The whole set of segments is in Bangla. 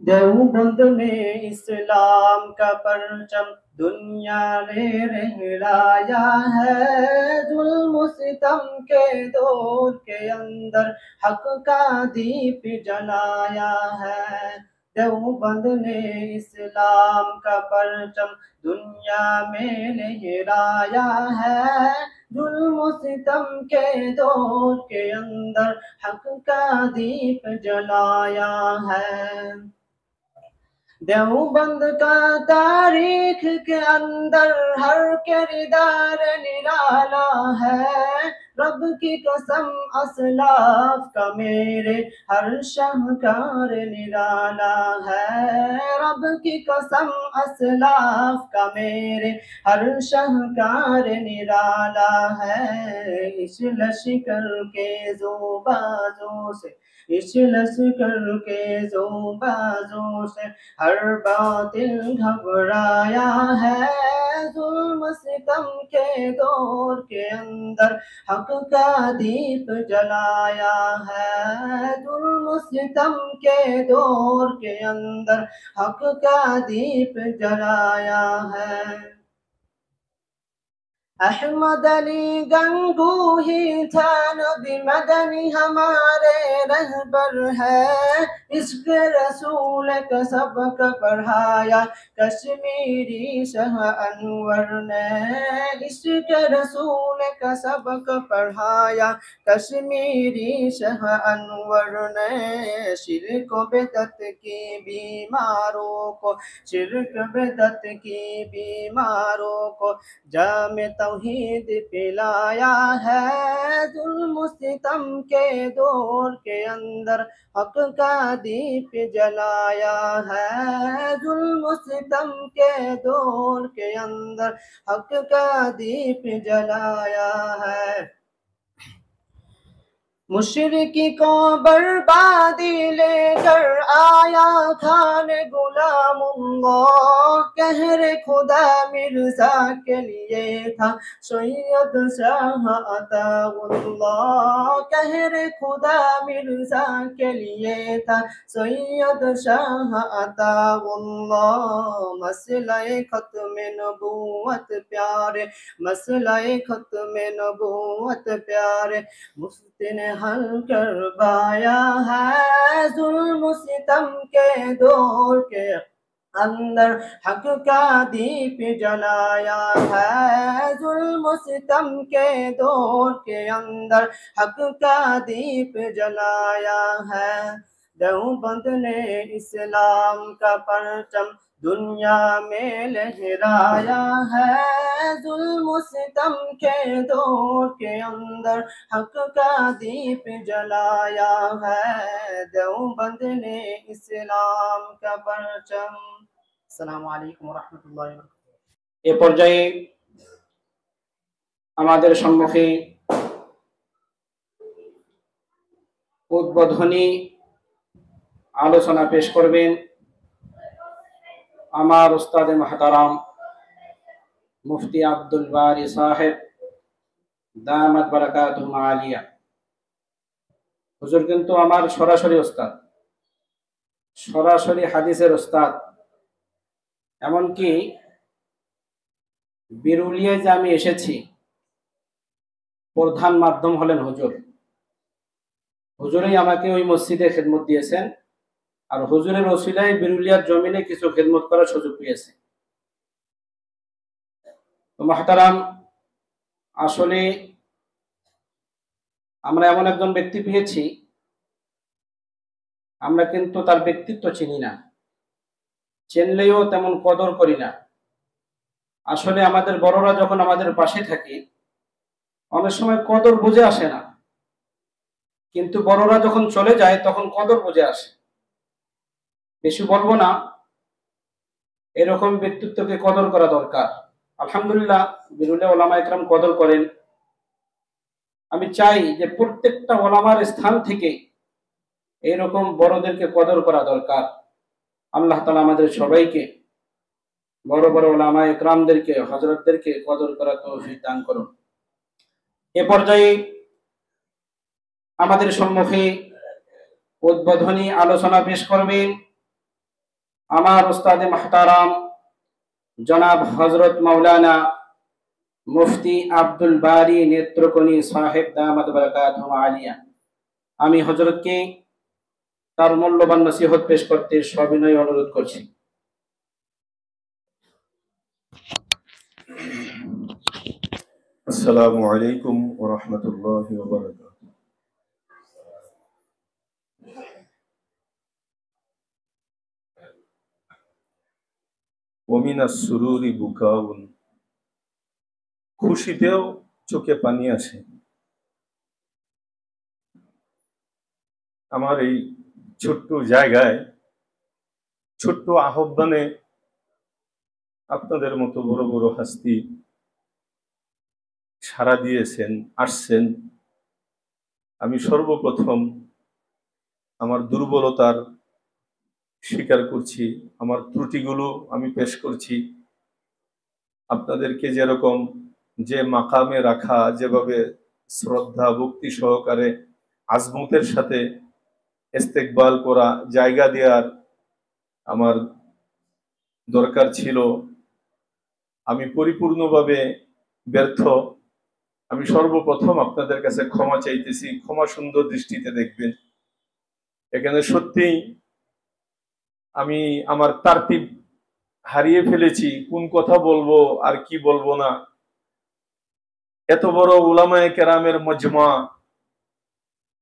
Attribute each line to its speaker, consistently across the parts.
Speaker 1: देवबंद में इस्लाम का परचम दुनिया ने लहराया है। जुल्म सितम के दौर के अंदर हक का दीप जलाया है। देवबंद ने इस्लाम का परचम दुनिया में लहराया है। जुल्म सितम के दौर के अंदर हक का दीप जलाया है। देवबंद का तारीख के अंदर हर किरदार निराला है। रब की कसम असलाफ का मेरे हर शाहकार निराला है। रब की कसम असलाफ का मेरे हर शाहकार निराला है। इस लश्कर के ज़ोबाज़ों से, इस लश्कर के ज़ोबाज़ों से हर बातिल घबराया है। जुल्म सितम के दौर के अंदर हक का दीप जलाया है। जुल्म सितम के दौर के अंदर हक का दीप जलाया है। अहमद अली गंगू ही था नबी मदनी हमारे रहबर है। इश्क रसूल का सबक पढ़ाया कश्मीरी शाह अनवर ने। इश्क रसूल का सबक पढ़ाया कश्मीरी शाह अनवर ने। शिरक बिदअत की बीमारों को, शिरक बिदअत की बीमारों को जामे तौहीद पिलाया है। जुल्म सितम के दौर के अंदर हक का दीप जलाया है। जुल्म सितम के दौर के अंदर हक का दीप जलाया है। मुशरिकी को बर्बादी लेकर आया खान गुलामुल्लाह। कहरे खुदा मिर्जा के लिए था सैयद शाह अताउल्लाह। कहरे खुदा मिर्जा के लिए था सैयद शाह अताउल्लाह। मसले खत्म नबूवत प्यारे, मसले खत्म नबूवत प्यारे मुफ्ती ने हल करवाया है। जुल्म सितम के दौर के अंदर हक का दीप जलाया है। जुल्म सितम के दौर के अंदर हक का दीप जलाया है। देवबंद ने इस्लाम का परचम दुनिया में लहराया है। जुल्म सितम के दौर के अंदर हक का दीप जलाया है। देवबंद ने इस्लाम का परचम। अस्सलामु अलैकुम व रहमतुल्लाहि व बरकातुहू।
Speaker 2: এ পর্যায়ে আমাদের সম্মুখে উদ্বোধনী আলোচনা পেশ করবেন আমার উস্তাদ মুহতারাম মুফতি আব্দুল বারি সাহেব দামাত বারাকাতুহু আলিয়া। হুজুর কিন্তু আমার সরাসরি উস্তাদ, সরাসরি হাদিসের উস্তাদ। এমনকি বিরুলিয়ায় যে আমি এসেছি প্রধান মাধ্যম হলেন হুজুর। হুজুরই আমাকে ওই মসজিদে খেদমত দিয়েছেন, আর হুজুরের ওসিলায় বিরুলিয়ার জমিনে কিছু খেদমত করার সুযোগ পেয়েছে। তো মুহতারাম, আসলে আমরা এমন একজন ব্যক্তি পেয়েছি, আমরা কিন্তু তার ব্যক্তিত্ব চিনি না, চিনলেও তেমন কদর করি না। আসলে আমাদের বড়রা যখন আমাদের পাশে থাকে অনেক সময় কদর বুঝে আসে না, কিন্তু বড়রা যখন চলে যায় তখন কদর বুঝে আসে। বেশি বলবো না, এরকম ব্যক্তিত্বকে কদর করা দরকার। আলহামদুলিল্লাহ, বিরুলিয়া ওলামা একরাম কদর করেন। আমি চাই যে প্রত্যেকটা ওলামার স্থান থেকে এরকম বড়দেরকে কদর করা দরকার। আল্লাহ তাআলা আমাদের সবাইকে বড় বড় ওলামা একরামদেরকে, হযরতদেরকে কদর করা তৌফিক দান করুন। এ পর্যায়ে আমাদের সম্মুখে উদ্বোধনী আলোচনা পেশ করবেন আমার উস্তাদে মাহতারাম জনাব হযরত মাওলানা মুফতি আব্দুল বারী নেত্রকোণী সাহেব দামাত বারাকাতুহু আলিয়া, আমি হযরতকে তার মূল্যবান নসিহত পেশ করতে সবিনয় অনুরোধ করছি।
Speaker 3: আসসালামু আলাইকুম ওয়া রাহমাতুল্লাহি ওয়া বারাকাতুহু। ওয়া মিনাস সুরুরি বুকাউন, খুশিতেও চোখে পানি আসে। আমার এই ছোট্ট জায়গায় ছোট্ট আহ্বানে আপনাদের মতো বড় বড় হাস্তি সাড়া দিয়েছেন, আসছেন। আমি সর্বপ্রথম আমার দুর্বলতার স্বীকার করছি, আমার ত্রুটিগুলো আমি পেশ করছি। আপনাদেরকে যেরকম যে মাকামে রাখা, যেভাবে শ্রদ্ধা ভক্তি সহকারে আজমতের সাথে ইস্তেকবাল করা, জায়গা দেওয়ার আমার দরকার ছিল, আমি পরিপূর্ণভাবে ব্যর্থ। আমি সর্বপ্রথম আপনাদের কাছে ক্ষমা চাইতেছি, ক্ষমা সুন্দর দৃষ্টিতে দেখবেন। এখানে সত্যিই আমি আমার তারতিব হারিয়ে ফেলেছি, কোন কথা বলবো আর কি বলবো না। এত বড় উলামায়ে কেরামের মজমা,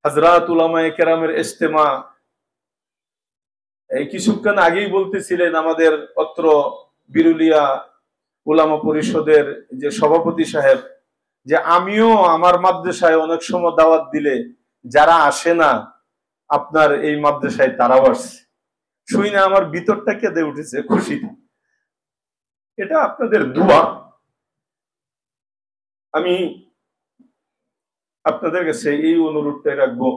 Speaker 3: হযরত উলামায়ে কেরামের ইজতেমা। এই কিছুক্ষণ আগেই বলতেছিলেন আমাদের অত্র বিরুলিয়া উলামা পরিষদের যে সভাপতি সাহেব, যে আমিও আমার মাদ্রাসায় অনেক সময় দাওয়াত দিলে যারা আসে না, আপনার এই মাদ্রাসায় তারাও আসছে। শুই না আমার ভিতরটা কেঁদে উঠেছে খুশিতে। এটা আপনাদের দোয়া। আমি আপনাদের কাছে এই অনুরোধটাই রাখবো,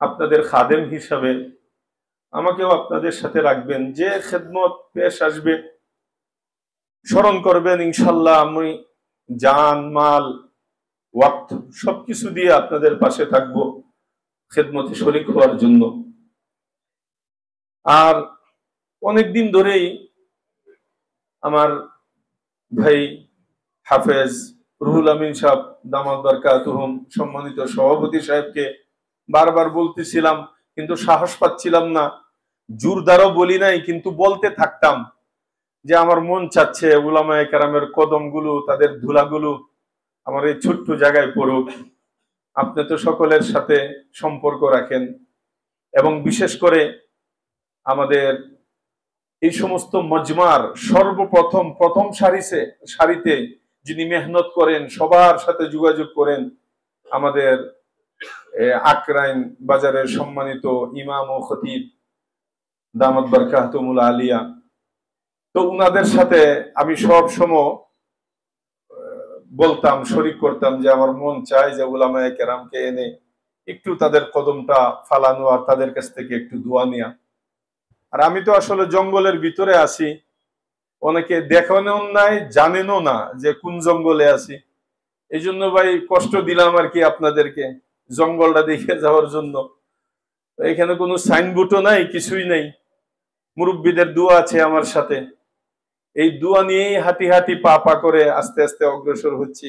Speaker 3: আপনাদের খাদেম হিসাবে আমাকেও আপনাদের সাথে রাখবেন। যে খেদমত পেশ আসবে স্মরণ করবেন, ইনশাল্লাহ আমি জান মাল ওয়াক্ত সবকিছু দিয়ে আপনাদের পাশে থাকবো খেদমতে শরীক হওয়ার জন্য। আর অনেকদিন ধরেই আমার ভাই হাফেজ রুহুল আমিন সাহেব দামাত বারকাতুহুম, সম্মানিত সভাপতি সাহেবকে বারবার বলতেছিলাম, কিন্তু সাহস পাচ্ছিলাম না। জোরদারও বলি নাই, কিন্তু বলতে থাকতাম যে আমার মন চাচ্ছে উলামায়ে কেরামের কদমগুলো, তাদের ধুলাগুলো আমার এই ছোট্ট জায়গায় পড়ুক। আপনি তো সকলের সাথে সম্পর্ক রাখেন, এবং বিশেষ করে আমাদের এই সমস্ত মজমার সর্বপ্রথম প্রথম সারিতে যিনি মেহনত করেন, সবার সাথে যোগাযোগ করেন, আমাদের আকরাইন বাজারের সম্মানিত ইমাম ও খতিব দামাত বারকাতুহুল আলিয়া। তো উনাদের সাথে আমি সব সময় বলতাম, শরীক করতাম যে আমার মন চায় যে উলামায়ে কেরামকে এনে একটু তাদের কদমটা ফালানো আর তাদের কাছ থেকে একটু দোয়া নেওয়া। আর আমি তো আসলে জঙ্গলের ভিতরে আছি, অনেকে দেখেনও নাই, জানেনও না যে কোন জঙ্গলে আছি। এই জন্য ভাই কষ্ট দিলাম আর কি আপনাদেরকে জঙ্গলটা দেখে যাওয়ার জন্য। এখানে কোনো সাইনবোর্ডও নাই, কিছুই নাই। মুরব্বীদের দোয়া আছে আমার সাথে, এই দোয়া নিয়েই হাঁটি হাঁটি পা পা করে আস্তে আস্তে অগ্রসর হচ্ছি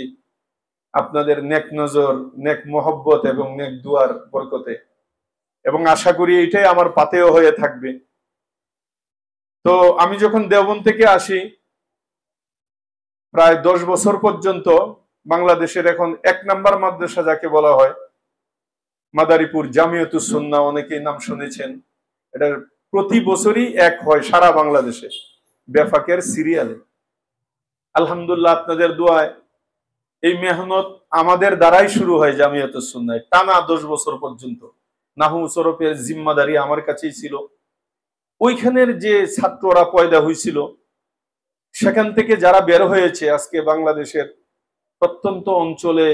Speaker 3: আপনাদের নেক নজর, নেক মহব্বত এবং নেক দুয়ার বরকতে, এবং আশা করি এটাই আমার পাতেও হয়ে থাকবে। তো আমি যখন দেওবন্দ থেকে আসি, প্রায় 10 বছর পর্যন্ত বাংলাদেশের এখন 1 নাম্বার মাদ্রাসা যাকে বলা হয় মাদারীপুর জামিয়াতুস সুন্নাহ, অনেকেই নাম শুনেছেন। এটার প্রতি বছরই এক হয় সারা বাংলাদেশে বেফাকের সিরিয়ালে। আলহামদুলিল্লাহ আপনাদের দোয়ায় এই মেহনত আমাদের দ্বারাই শুরু হয় জামিয়াতুস সুন্নাহ, টানা 10 বছর পর্যন্ত। নাহু সরফের জিম্মাদারি আমার কাছেই ছিল। ওইখানের যে ছাত্ররা পয়দা হয়েছিল, সেখান থেকে যারা বের হয়েছে আজকে বাংলাদেশের প্রত্যন্ত অঞ্চলে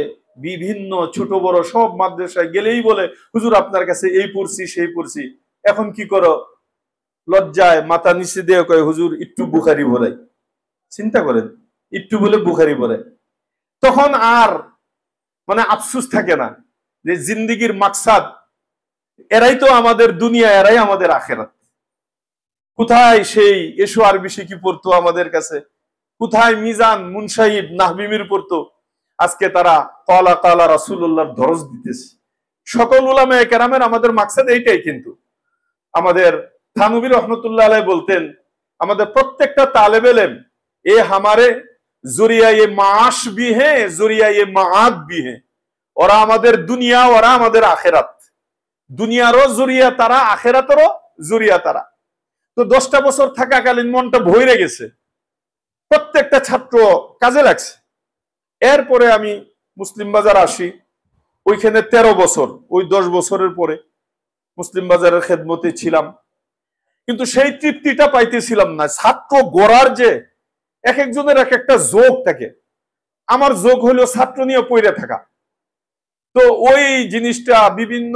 Speaker 3: বিভিন্ন ছোট বড় সব মাদ্রাসায় গেলেই বলে, হুজুর আপনার কাছে এই পড়ছি সেই পড়ছি, এখন কি করো? লজ্জায় মাথা নিচে দিয়ে কয়, হুজুর একটু বুখারি বলে। চিন্তা করেন, একটু বলে বুখারি বলে। তখন আর মানে আফসোস থাকে না যে জিন্দিগির মাকসাদ এরাই তো আমাদের দুনিয়া, এরাই আমাদের আখেরাত। কোথায় সেই এসো আরবি শিখি পড়তো আমাদের কাছে, কোথায় মিজান মুনসাহিব নাহবিমির পড়তো, আজকে তারা কালা কালা রাসূলুল্লাহর দরজ দিতেছে। সকল উলামায়ে কেরামের আমাদের মাকসাদ এইটাই। কিন্তু আমাদের থানভী রহমতুল্লাহ আলাইহি বলতেন, আমাদের প্রত্যেকটা তালেবে ইলম এ হামারে জুরিয়ায়ে মাশ ভি হ্যাঁ জুরিয়ায়ে মাআদ ভি হ্যাঁ। ওরা আমাদের দুনিয়া, ওরা আমাদের আখেরাত। দুনিয়ারও জুরিয়া তারা, আখেরাতেরও জুরিয়া তারা। তো 10টা বছর থাকাকালীন মনটা ভরে গেছে, প্রত্যেকটা ছাত্র কাজে লাগছে। এরপরে আমি মুসলিম বাজার আসি, ওইখানে 13 বছর, ওই 10 বছরের পরে মুসলিম বাজারের খেদমতে ছিলাম, কিন্তু সেই তৃপ্তিটা পাইতেছিলাম না। ছাত্র গড়ার যে এক একজনের এক একটা যোগ থাকে, আমার যোগ হলো ছাত্র নিয়ে পড়ে থাকা। তো ওই জিনিসটা বিভিন্ন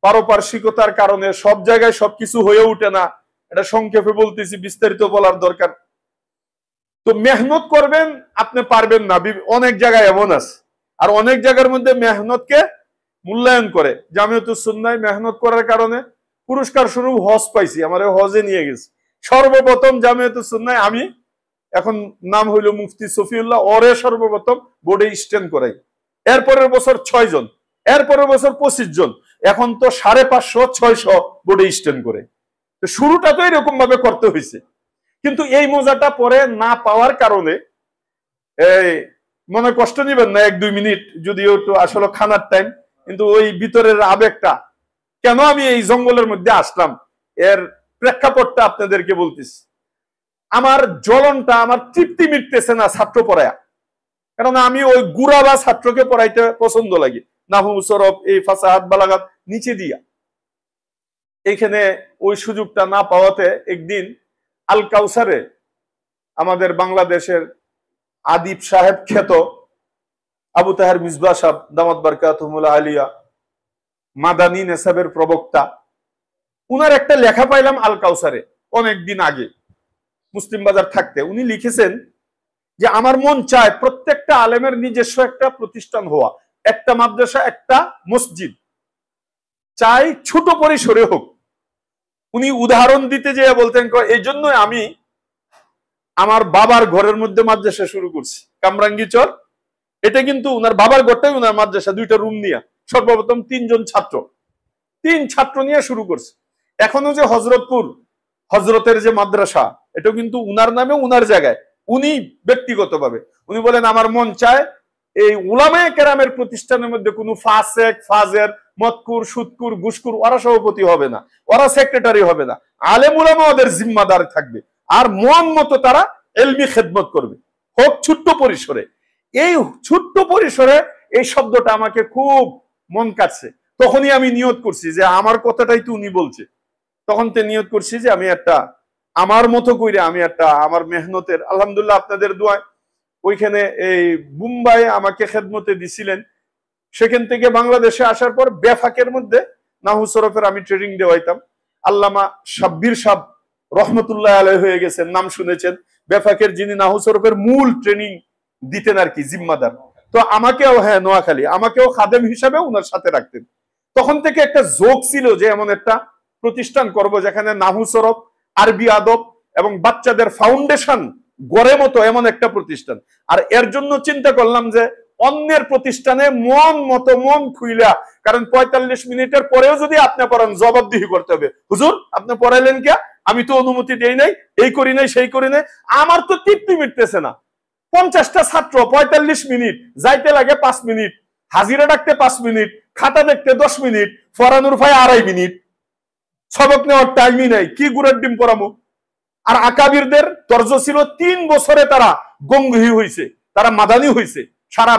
Speaker 3: পারপার্শ্বিকতার কারণে সব জায়গায় সবকিছু হয়ে ওঠে না। এটা সংক্ষেপে বলতেছি, বিস্তারিত বলার দরকার। তো মেহনত করবেন, আপনি পারবেন না, অনেক জায়গায় এমন আছে। আর অনেক জায়গার মধ্যে মেহনতকে মূল্যায়ন করে। জামিয়াতুস সুন্নাহয় মেহনত করার কারণে পুরস্কার স্বরূপ হজ পাইছি, আমার হজে নিয়ে গেছে। সর্বপ্রথম জামিয়াতুস সুন্নাহয় আমি, এখন নাম হইল মুফতি সফিউল্লাহ, ওরে সর্বপ্রথম বোর্ডে স্ট্যান্ড করাই। এরপরের বছর 6 জন, এরপরের বছর 25 জন, এখন তো 550 600 বোর্ডে স্ট্যান্ড করে। তো শুরুটা তো এরকম ভাবে করতে হয়েছে। কিন্তু এই মজাটা পরে না পাওয়ার কারণে এই মনে কষ্ট নিবেন না 1-2 মিনিট, যদিও তো আসলে খানার টাইম, কিন্তু ওই ভিতরের আবেগটা, কেন আমি এই জঙ্গলের মধ্যে আসলাম এর প্রেক্ষাপটটা আপনাদেরকে বলতেছি। আমার জ্বলনটা, আমার তৃপ্তি মিটতেছে না ছাত্র পড়ায়া। কারণ আমি ওই গুড়াবা ছাত্রকে পড়াইতে পছন্দ লাগে, নাহু সরফ এই ফাসাহাত বালাগাত নিচে দিয়া। এখানে ওই সুযোগটা না পাওয়াতে একদিন আল কাউসারে আমাদের বাংলাদেশের আদিব সাহেব খ্যাত আবু তাহের মিসবাহ সাহেব দামাত বারকাতুহুল আলিয়া, মাদানী নেসাবের প্রবক্তা, উনার একটা লেখা পাইলাম আল কাউসারে অনেকদিন আগে মুসলিম বাজার থাকতে। উনি লিখেছেন যে আমার মন চায় প্রত্যেকটা আলেমের নিজস্ব একটা প্রতিষ্ঠান হওয়া, একটা মাদ্রাসা, একটা মসজিদ, চাই ছোট পরিসরে হোক। উনি উদাহরণ দিতে যেয়ে বলতেন, এই জন্য আমি আমার বাবার ঘরের মধ্যে মাদ্রাসা শুরু করছি, কামরাঙ্গি চর। এটা কিন্তু উনার বাবার ঘরটাই উনার মাদ্রাসা, 2টা রুম নিয়ে। সর্বপ্রথম 3 জন ছাত্র, 3 ছাত্র নিয়ে শুরু করছে। এখনো যে হজরতপুর হজরতের যে মাদ্রাসা, এটা কিন্তু উনার নামে, উনার জায়গায়, উনি ব্যক্তিগতভাবে উনি বলেন আমার মন চায় এই উলামায়ে কেরামের প্রতিষ্ঠানের মধ্যে কোনো ফাসেক ফাজের মতকুর সুদকুর ঘুষকুর ওরা সভাপতি হবে না, ওরা সেক্রেটারি হবে না, আলেম উলামা ওদের জিম্মাদার থাকবে, আর মন মতো তারা এলমি খেদমত করবে, হোক ছোট্ট পরিসরে। এই ছোট্ট পরিসরে এই শব্দটা আমাকে খুব মন কাটছে। তখনই আমি নিয়ত করছি যে আমার কথাটাই তো উনি বলছে। তখন তো নিয়ত করছি যে আমি একটা আমার মতো কইরা, আমি একটা আমার মেহনতের, আলহামদুলিল্লাহ আপনাদের দোয়ায় ওইখানে এই মুম্বাইয়ে আমাকে খেদমতে দিছিলেন। সেখান থেকে বাংলাদেশে আসার পর বেফাকের মধ্যে নাহু সরফের আমি ট্রেনিং দেওয়াইতাম। আল্লামা শাব্বির সাহেব রহমতুল্লাহ আলাইহি হয়ে গেছেন, নাম শুনেছেন। বেফাকের যিনি নাহু সরফের মূল ট্রেনিং দিতেন আর কি, জিম্মাদার। তো আমাকেও, হ্যাঁ নোয়াখালী, আমাকেও খাদেম হিসাবে উনার সাথে রাখতেন। তখন থেকে একটা যোগ ছিল যে এমন একটা প্রতিষ্ঠান করব যেখানে নাহু সরফ, আরবি আদব এবং বাচ্চাদের ফাউন্ডেশন গড়ে মতো এমন একটা প্রতিষ্ঠান। আর এর জন্য চিন্তা করলাম যে অন্যের প্রতিষ্ঠানে মন মতো মন খুইলা, কারণ 45 মিনিটের পরেও যদি আপনি পড়ান জবাবদিহি করতে হবে, হুজুর আপনি পড়াইলেন কে, আমি তো অনুমতি দেই নাই, এই করি নাই সেই করি নাই, আমার তো তৃপ্তি মিটতেছে না। 50টা ছাত্র 45 মিনিট, যাইতে লাগে 5 মিনিট, হাজিরা ডাকতে 5 মিনিট, খাতা দেখতে 10 মিনিট, পড়ানোর ভাই 2.5 মিনিট, সবক নেওয়ার টাইমই নাই, কি গুড়ের ডিম পড়ামো। আর আকাবিরদের দর্জ ছিল 3 বছরে তারা গঙ্গহি হয়েছে, তারা মাদানী হয়েছে, সারা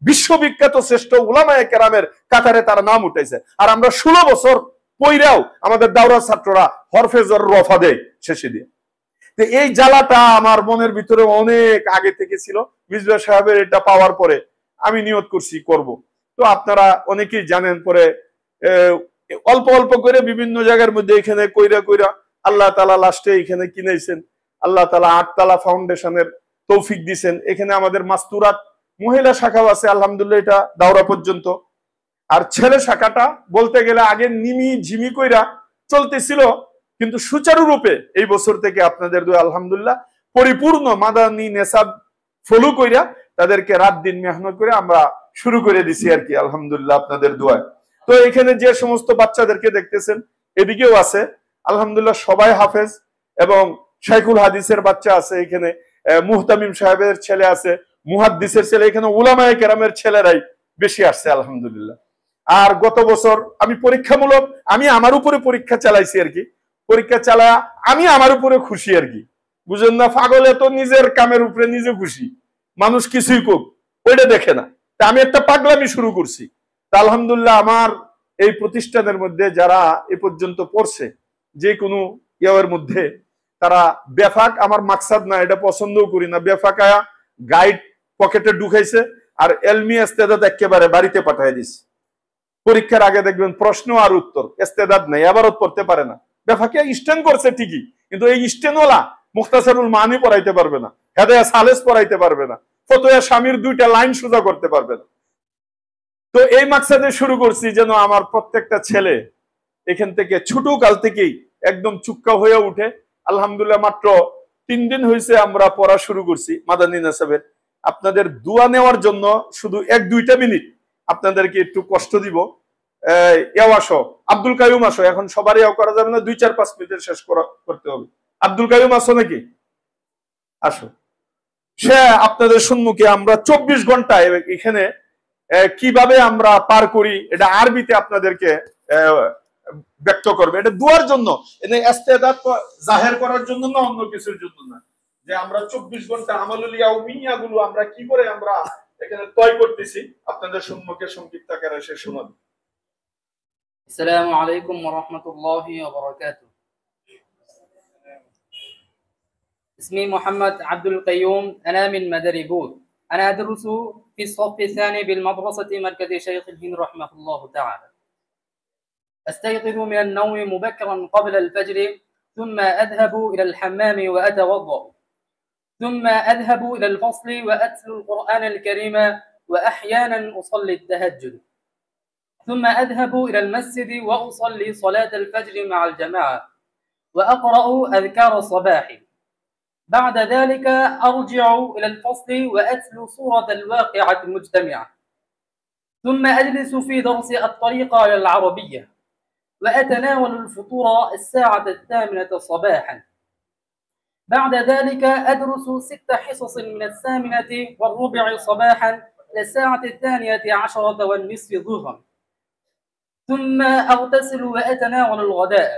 Speaker 3: বিশ্ববিখ্যাত শ্রেষ্ঠ উলামায়ে কেরামের কাতারে তারা নাম উঠাইছে। আর আমরা 16 বছর পইরাও আমাদের দাওরা ছাত্ররা হরফেজর রফা দেয় শেষে দিয়ে। তো এই জ্বালাটা আমার মনের ভিতরে অনেক আগে থেকে ছিল। মিসবাহ সাহেবের এটা পাওয়ার পরে আমি নিয়ত করছি করব। তো আপনারা অনেকেই জানেন, পরে অল্প অল্প করে বিভিন্ন জায়গার মধ্যে এখানে কইরা কইরা আল্লাহ তাআলা লাস্টে এখানে কিনেছেন। আল্লাহ তাআলা 8 তালা ফাউন্ডেশনের তৌফিক দিয়েছেন। এখানে আমাদের মাস্তুরাত মহিলা শাখাও আছে, আলহামদুলিল্লাহ, এটা দাওরা পর্যন্ত। আর ছেলে শাখাটা বলতে গেলে আগে নিমি ঝিমি কইরা চলতেছিল, কিন্তু সুচারুরূপে এই বছর থেকে আপনাদের দোয়া আলহামদুলিল্লাহ পরিপূর্ণ মাদানী নেসাব ফলো কইরা তাদেরকে রাত দিন মেহনত করে আমরা শুরু করে দিছি আর কি, আলহামদুলিল্লাহ আপনাদের দোয়ায়। তো এখানে যে সমস্ত বাচ্চাদেরকে দেখতেছেন এদিকেও আছে আলহামদুলিল্লাহ সবাই হাফেজ, এবং শাইখুল হাদিসের বাচ্চা আছে এখানে, মুহতামিম সাহেবের ছেলে আছে, মুহাদ্দিসের ছেলে, এখানে উলামায়ে কেরামের ছেলেরাই বেশি আসছে আলহামদুলিল্লাহ। আর গত বছর আমি পরীক্ষামূলক আমি আমার উপরে পরীক্ষা চালাইছি আর কি, পরীক্ষা চালায়া আমি আমার উপরে খুশি আর কি, বুঝেন না, পাগলে তো নিজের কামের উপরে নিজে খুশি, মানুষ কিছুই কোক ওইটা দেখে না। তা আমি একটা পাগলামি শুরু করছি। তা আলহামদুলিল্লাহ আমার এই প্রতিষ্ঠানের মধ্যে যারা এ পর্যন্ত পড়ছে যে কোনো ইয়ের মধ্যে, তারা বেফাক, আমার মাকসাদ না, এটা পছন্দও করি না, বেফাকায়া গাইড পকেটে ঢুকাইছে আর এলমি ইস্তেদাদ একেবারে বাড়িতে পাঠিয়ে দিছে। পরীক্ষার আগে দেখবেন প্রশ্ন আর উত্তর, ইস্তেদাদ নেই, আবারও পড়তে পারে না, বেফাকিয়া স্ট্যান্ড করছে ঠিকই, কিন্তু এই স্ট্যান্ডওয়ালা মুখতাসারুল মানি পড়াইতে পারবে না, হেদায়া সালেস পড়াইতে পারবে না, ফতোয়া স্বামীর 2টা লাইন সোজা করতে পারবে না। তো এই মাকসাদে শুরু করছি যেন আমার প্রত্যেকটা ছেলে এখান থেকে ছোট কাল থেকেই একদম চুক্কা হয়ে উঠে। আলহামদুলিল্লাহ মাত্র 3 দিন হয়েছে আমরা পড়া শুরু করছি মাদানী নেসাবের। আপনাদের দোয়া নেওয়ার জন্য শুধু 1-2টা মিনিট আপনাদেরকে একটু কষ্ট দিব। আসো আব্দুল কাইয়ুম আসো, এখন সবারই করা যাবে না, 2-4-5 মিনিটের শেষ করতে হবে। আব্দুল কাইয়ুম আসো নাকি? আসো। সে আপনাদের সম্মুখে আমরা 24 ঘন্টা এখানে কিভাবে আমরা পার করি এটা আরবিতে আপনাদেরকে ব্যক্ত করবে। এটা দোয়ার জন্য, এটা ইস্তেদাদ জাহির করার জন্য না, অন্য কিছুর জন্য না, যে আমরা 24 ঘন্টা আমালুল ইয়াউমিয়া গুলো আমরা কি করে আমরা এখানে তয় করতেছি আপনাদের সম্মুখে সংক্ষিপ্ত আকারে সে শোনাবে।
Speaker 4: আসসালামু আলাইকুম ওয়া রাহমাতুল্লাহি ওয়া বারাকাতুহু। اسمي محمد عبد القيوم، أنا من مدري بود. أنا أدرس في الصف الثاني بالمدرسة مركز شيخ الهند رحمه الله تعالى. أستيقظ من النوم مبكرا قبل الفجر، ثم أذهب إلى الحمام وأتوضأ، ثم أذهب إلى الفصل وأتلو القرآن الكريم، وأحيانا أصلي التهجد، ثم أذهب إلى المسجد وأصلي صلاة الفجر مع الجماعة وأقرأ أذكار الصباح. بعد ذلك أرجع إلى الفصل وأتلو سورة الواقعة مجتمعة، ثم أجلس في درس الطريقة العربية وأتناول الفطور الساعة 8 صباحا. بعد ذلك أدرس 6 حصص من 8:15 صباحا إلى الساعة 12:10 ظهرا، ثم أغتسل وأتناول الغداء،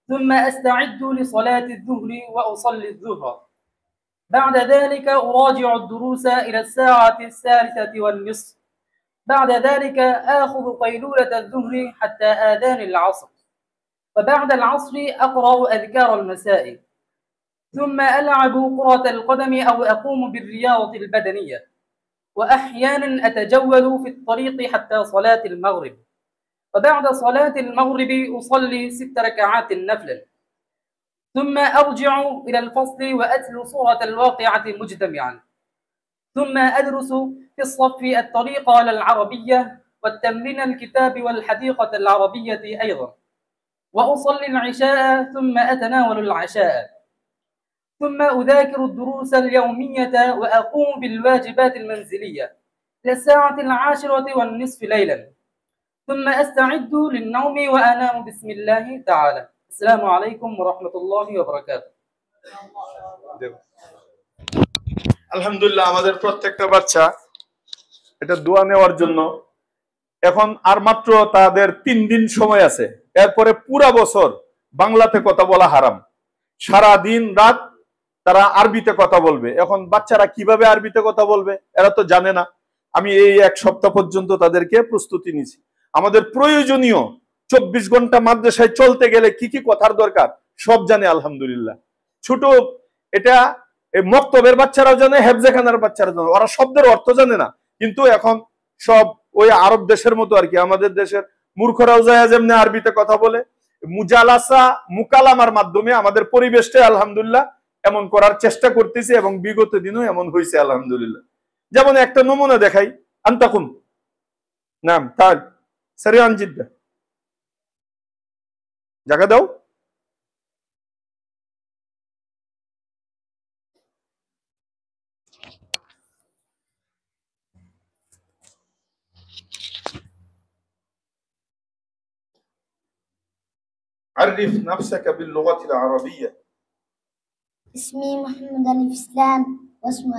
Speaker 4: ثم أستعد لصلاة الظهر وأصلي الظهر. بعد ذلك أراجع الدروس إلى الساعة 3:30. بعد ذلك آخذ قيلولة الظهر حتى آذان العصر، وبعد العصر أقرأ أذكار المساء، ثم ألعب كرة القدم أو أقوم بالرياضة البدنية، وأحيانا أتجول في الطريق حتى صلاة المغرب. وبعد صلاة المغرب أصلي 6 ركعات نفلا، ثم أرجع إلى الفصل وأتلو سورة الواقعة مجتمعا، ثم أدرس في الصف الطريقة العربية والتمرين الكتاب والحديقة العربية أيضا، وأصلي العشاء ثم أتناول العشاء، ثم أذاكر الدروس اليومية وأقوم بالواجبات المنزلية إلى الساعة 10:30 ليلا، ثم أستعد للنوم وأنام بسم الله تعالى. السلام عليكم ورحمة الله وبركاته.
Speaker 3: আলহামদুলিল্লাহ আমাদের প্রত্যেকটা বাচ্চা এটা দোয়া নেওয়ার জন্য এখন আর মাত্র তাদের 3 দিন সময় আছে, এরপরে পুরা বছর বাংলাতে কথা বলা হারাম, সারা দিন রাত তারা আরবিতে কথা বলবে। এখন বাচ্চারা কিভাবে আরবিতে কথা বলবে এরা তো জানে না। আমি এই 1 সপ্তাহ পর্যন্ত তাদেরকে প্রস্তুতি নিয়েছি। আমাদের প্রয়োজনীয় 24 ঘন্টা মাদ্রাসায় চলতে গেলে কি কি কথার দরকার সব জানে আলহামদুলিল্লাহ। ছোট এটা মক্তবের বাচ্চারাও জানে, হেফজেখানার বাচ্চারা জানে, ওরা শব্দের অর্থ জানে না, কিন্তু এখন সব ওই আরব দেশের মতো আর কি, আমাদের দেশের মূর্খরাও যায় যেমনি আরবিতে কথা বলে, মুজালাসা মুকালামার মাধ্যমে আমাদের পরিবেশটা আলহামদুলিল্লাহ এমন করার চেষ্টা করতেছি, এবং বিগত দিনও এমন হয়েছে আলহামদুলিল্লাহ। যেমন একটা নমুনা দেখাই, আন্তাকুম নাম তার সারিয়ান জিদ্দা জায়গা দাও, عرف نفسك باللغة العربية.
Speaker 5: اسمي محمد الإسلام واسم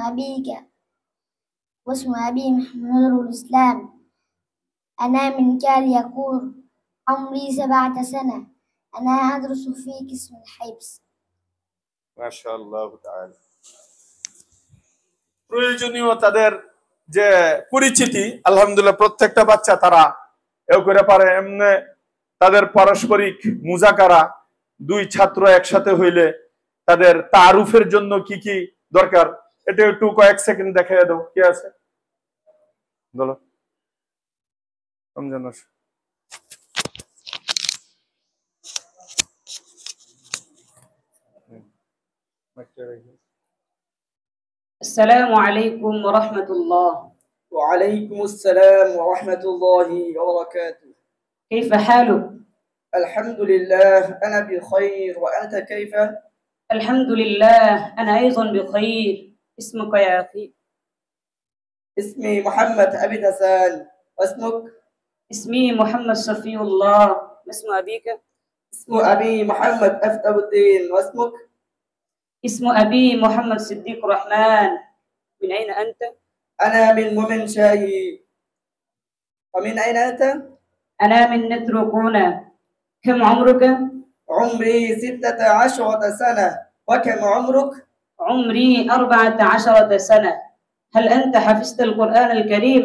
Speaker 5: أبي محمد الإسلام. أنا من كال يقول عمري 7 سنة. أنا أدرس في قسم الحفظ.
Speaker 3: ما شاء الله تعالى. প্রয়োজনীয় তাদের যে পরিচিতি আলহামদুলিল্লাহ প্রত্যেকটা বাচ্চা তারা এও করে পারে। এমনি তাদের পারস্পরিক মুজাকারা, দুই ছাত্র একসাথে হইলে তাদের তারুফের জন্য কি কি দরকার এটা একটু কয়েক সেকেন্ড দেখাইয়া দাও। কি আছে বলো। রমজান
Speaker 6: السلام عليكم ورحمة الله.
Speaker 1: وعليكم السلام ورحمة الله وبركاته.
Speaker 6: كيف حالك؟
Speaker 1: الحمد لله أنا بخير، وأنت كيف؟
Speaker 6: الحمد لله أنا أيضا بخير. اسمك يا أخي؟
Speaker 1: اسمي محمد عبد حسن، واسمك؟
Speaker 6: اسمي محمد صفي الله. ما اسم أبيك؟
Speaker 1: اسم أبي محمد أفتح الدين، واسمك؟
Speaker 6: اسم أبي محمد صديق الرحمن. من أين أنت؟
Speaker 1: أنا من مؤمن شاهي. ومن أين أنت؟
Speaker 6: أنا من نتركونا. كم عمرك؟
Speaker 1: عمري 16 سنة. وكم عمرك؟
Speaker 6: عمري 14 سنة. هل أنت حفظت القرآن الكريم؟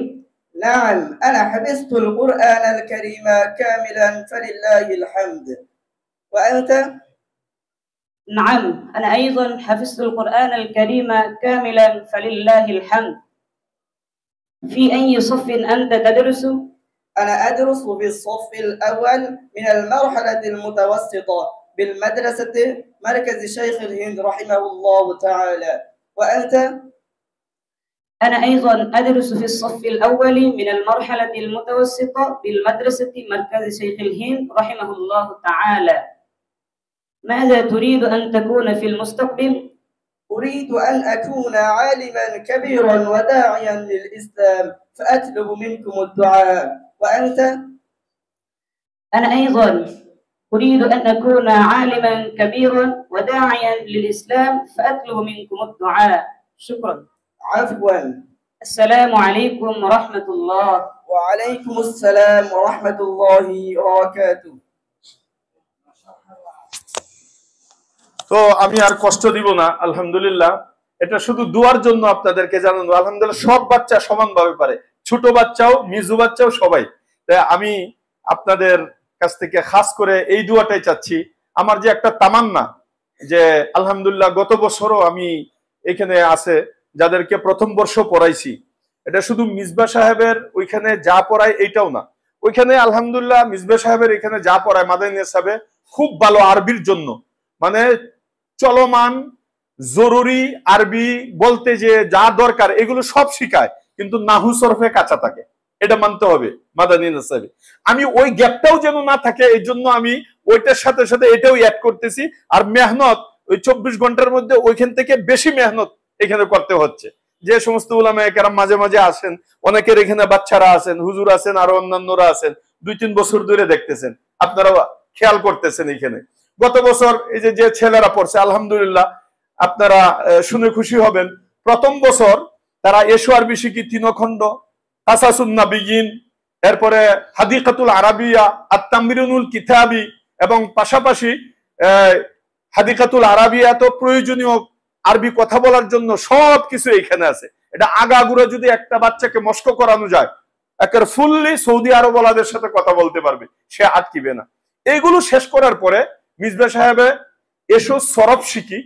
Speaker 1: نعم، أنا حفظت القرآن الكريم كاملا فلله الحمد. وأنت؟
Speaker 6: نعم أنا أيضا حفظت القرآن الكريم كاملا فلله الحمد. في أي صف أنت تدرس؟
Speaker 1: أنا أدرس في الصف الأول من المرحلة المتوسطة بالمدرسة مركز شيخ الهند رحمه الله تعالى. وأنت؟
Speaker 6: أنا أيضا أدرس في الصف الأول من المرحلة المتوسطة بالمدرسة مركز شيخ الهند رحمه الله تعالى. ماذا تريد أن تكون في المستقبل؟
Speaker 1: أريد أن أكون عالما كبيرا وداعيا للإسلام، فأطلب منكم الدعاء. وأنت؟
Speaker 6: أنا أيضا أريد أن أكون عالما كبيرا وداعيا للإسلام، فأطلب منكم الدعاء. شكرا.
Speaker 1: عفوا.
Speaker 6: السلام عليكم ورحمة الله.
Speaker 1: وعليكم السلام ورحمة الله وبركاته.
Speaker 3: তো আমি আর কষ্ট দিব না। আলহামদুলিল্লাহ এটা শুধু দোয়ার জন্য আপনাদেরকে জানানো। আলহামদুলিল্লাহ সব বাচ্চা সমানভাবে পারে, ছোট বাচ্চাও মিজু বাচ্চাও সবাই। তাই আমি আপনাদের কাছ থেকে খাস করে এই দোয়াটাই চাচ্ছি। আমার যে একটা তামান্না যে আলহামদুলিল্লাহ গত বছরও আমি এখানে আছে যাদেরকে প্রথম বর্ষ পড়াইছি, এটা শুধু মিসবাহ সাহেবের ওইখানে যা পড়ায় এইটাও না, ওইখানে আলহামদুলিল্লাহ মিসবাহ সাহেবের এখানে যা পড়ায় মাদানী সাহেবে খুব ভালো আরবির জন্য, মানে চলমান জরুরি আরবি বলতে যে যা দরকার এগুলো সব শিখায়, কিন্তু নাহু সরফে কাঁচা থাকে, এটা মানতে হবে মাদানী সাহেবে। আমি ওই গ্যাপটাও যেন না থাকে এই জন্য আমি ওইটার সাথে সাথে এটাও অ্যাড করতেছি। আর মেহনত ওই 24 ঘন্টার মধ্যে ওইখান থেকে বেশি মেহনত এখানে করতে হচ্ছে। যে সমস্ত উলামায়ে কেরাম মাঝে মাঝে আসেন, অনেকের এখানে বাচ্চারা আছেন, হুজুর আছেন, আরো অন্যান্যরা আছেন, 2-3 বছর ধরে দেখতেছেন, আপনারা খেয়াল করতেছেন। এখানে গত বছর এই যে ছেলেরা পড়ছে আলহামদুলিল্লাহ আপনারা শুনে খুশি হবেন, প্রথম বছর তারা এশো আরবি শিখি 3 খণ্ড, কাসাসুন নাবিয়িন, এরপরে হাদিকাতুল আরাবিয়া, আত-তামরিনুল কিতাবি, এবং পাশাপাশি হাদিকাতুল আরাবিয়া তো প্রয়োজনীয় আরবি কথা বলার জন্য সবকিছু এখানে আছে। এটা আগাগুড়া যদি একটা বাচ্চাকে মস্ক করানো যায়, একের ফুললি সৌদি আরব ওয়ালাদের সাথে কথা বলতে পারবে, সে আটকিবে না। এইগুলো শেষ করার পরে মিসবাহ সাহেবে এসো সরফ শিখি,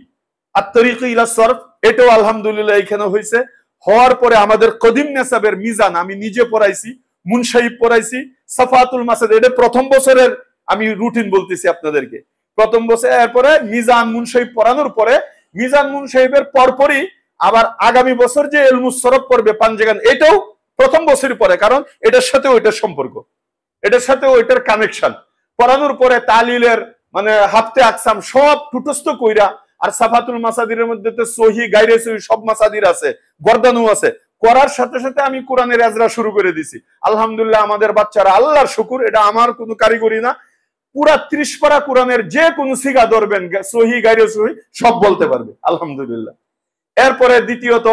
Speaker 3: আত-তরিক ইলা সরফ, এটাও আলহামদুলিল্লাহ এখানে হয়েছে। হওয়ার পরে আমাদের কদিম নেসাবের মিজান আমি নিজে পড়াইছি, মুনসাহিব পড়াইছি, সাফাতুল মাসাদ, এটা প্রথম বছরের আমি রুটিন বলতেছি আপনাদেরকে। প্রথম বছর এরপরে মিজান মুনসাহিব পড়ানোর পরে মিজান মুনসাহিবের পরপরই আবার আগামী বছর যে ইলমুস সরফ পড়বে পাঞ্জেগান, এটাও প্রথম বছরই পড়ে, কারণ এটার সাথে ওইটার সম্পর্ক, এটার সাথে ওইটার কানেকশন। পড়ানোর পরে তালিলের মানে হাফতে আকসাম সব টুটস্থ কইরা, আর সাফাতুল মাসাদিরের মধ্যে তো সহি গায়রে সহি সব মাসাদির আছে, গর্দানও আছে, করার সাথে সাথে আমি কোরআনের এজরা শুরু করে দিছি। আলহামদুলিল্লাহ আমাদের বাচ্চারা, আল্লাহর শুকুর, এটা আমার কোনো কারিগরি না, পুরা 30 পারা কোরআনের যে কোনো সিগা ধরবেন, সহি গাইরে সহি সব বলতে পারবে আলহামদুলিল্লাহ। এরপরে দ্বিতীয়ত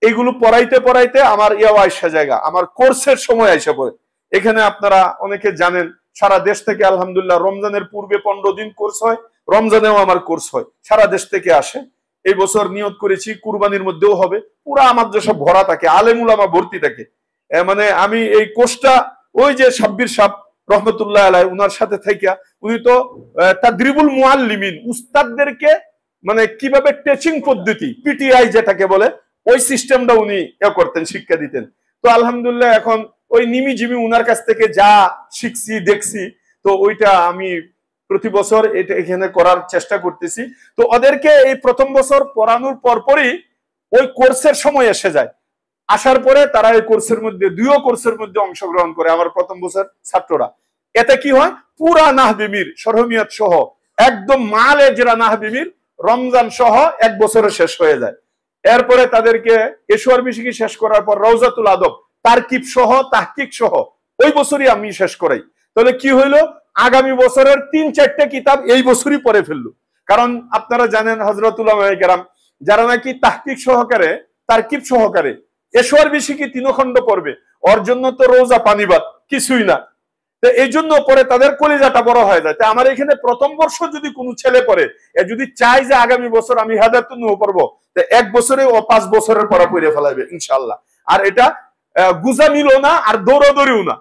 Speaker 3: এগুলো পড়াইতে পড়াইতে আমার ইয়াও আইসা জায়গা, আমার কোর্সের সময় আইসা পড়ে। এখানে আপনারা অনেকে জানেন সারা দেশ থেকে আলহামদুলিল্লাহ রমজানের পূর্বে 15 দিন কোর্স হয়, রমজানেও আমার কোর্স হয়, সারা দেশ থেকে আসে। এই বছর নিয়ত করেছি কুরবানির মধ্যেও হবে, পুরা আমার যেসব ভরা থাকে, আলেম উলামা ভর্তি থাকে। মানে আমি এই কোর্সটা ওই যে সাব্বির সাহেব রহমতুল্লাহ আলাইহি উনার সাথে থাইকা, উনি তো তাদরিবুল মুআল্লিমিন, উস্তাদদেরকে মানে কিভাবে টিচিং পদ্ধতি পিটিআই যেটাকে বলে ওই সিস্টেমটা উনি করতেন, শিক্ষা দিতেন। তো আলহামদুলিল্লাহ এখন ওই নিমি জিমি উনার কাছ থেকে যা শিখছি দেখছি, তো ওইটা আমি প্রতি বছর এটা এখানে করার চেষ্টা করতেছি। তো ওদেরকে এই প্রথম বছর পড়ানোর পরপরই ওই কোর্সের সময় এসে যায়, আসার পরে তারা এই কোর্সের মধ্যে দুইও কোর্সের মধ্যে অংশগ্রহণ করে আমার প্রথম বছর ছাত্ররা। এতে কি হয়, পুরা নাহবিমির সরহমিয়াত সহ একদম মাল এজরা নাহবিমির রমজান সহ এক বছরে শেষ হয়ে যায়। এরপরে তাদেরকে এশোয়ার বিশিকি শেষ করার পর রওজাতুল আদব তারকিব সহ তাহকিক সহ ওই বছরই আমি শেষ করাই। তাহলে কি হইলো, আগামী বছরের 3-4টা কিতাব এই বছরই পড়ে ফেললো। কারণ আপনারা জানেন হযরত উলামায়ে কেরাম যারা নাকি তাহকিক সহকারে তারকিব সহকারে এশোয়ার বিশিকি 3 খণ্ড পড়বে, ওর জন্য তো রোজা পানিবাদ কিছুই না। তো এই জন্য পরে তাদের কলিজাটা বড় হয়ে যায়। আমার এখানে প্রথম বর্ষ যদি কোনো ছেলে পড়ে, যদি চাই যে আগামী বছর আমি হাদায়াতুন নূহ পড়বো, তো এক বছরে ও 5 বছরের পড়া পড়ে ফেলাবে ইনশাআল্লাহ। আর এটা গুজামিলও না আর দৌড়াদৌড়িও না,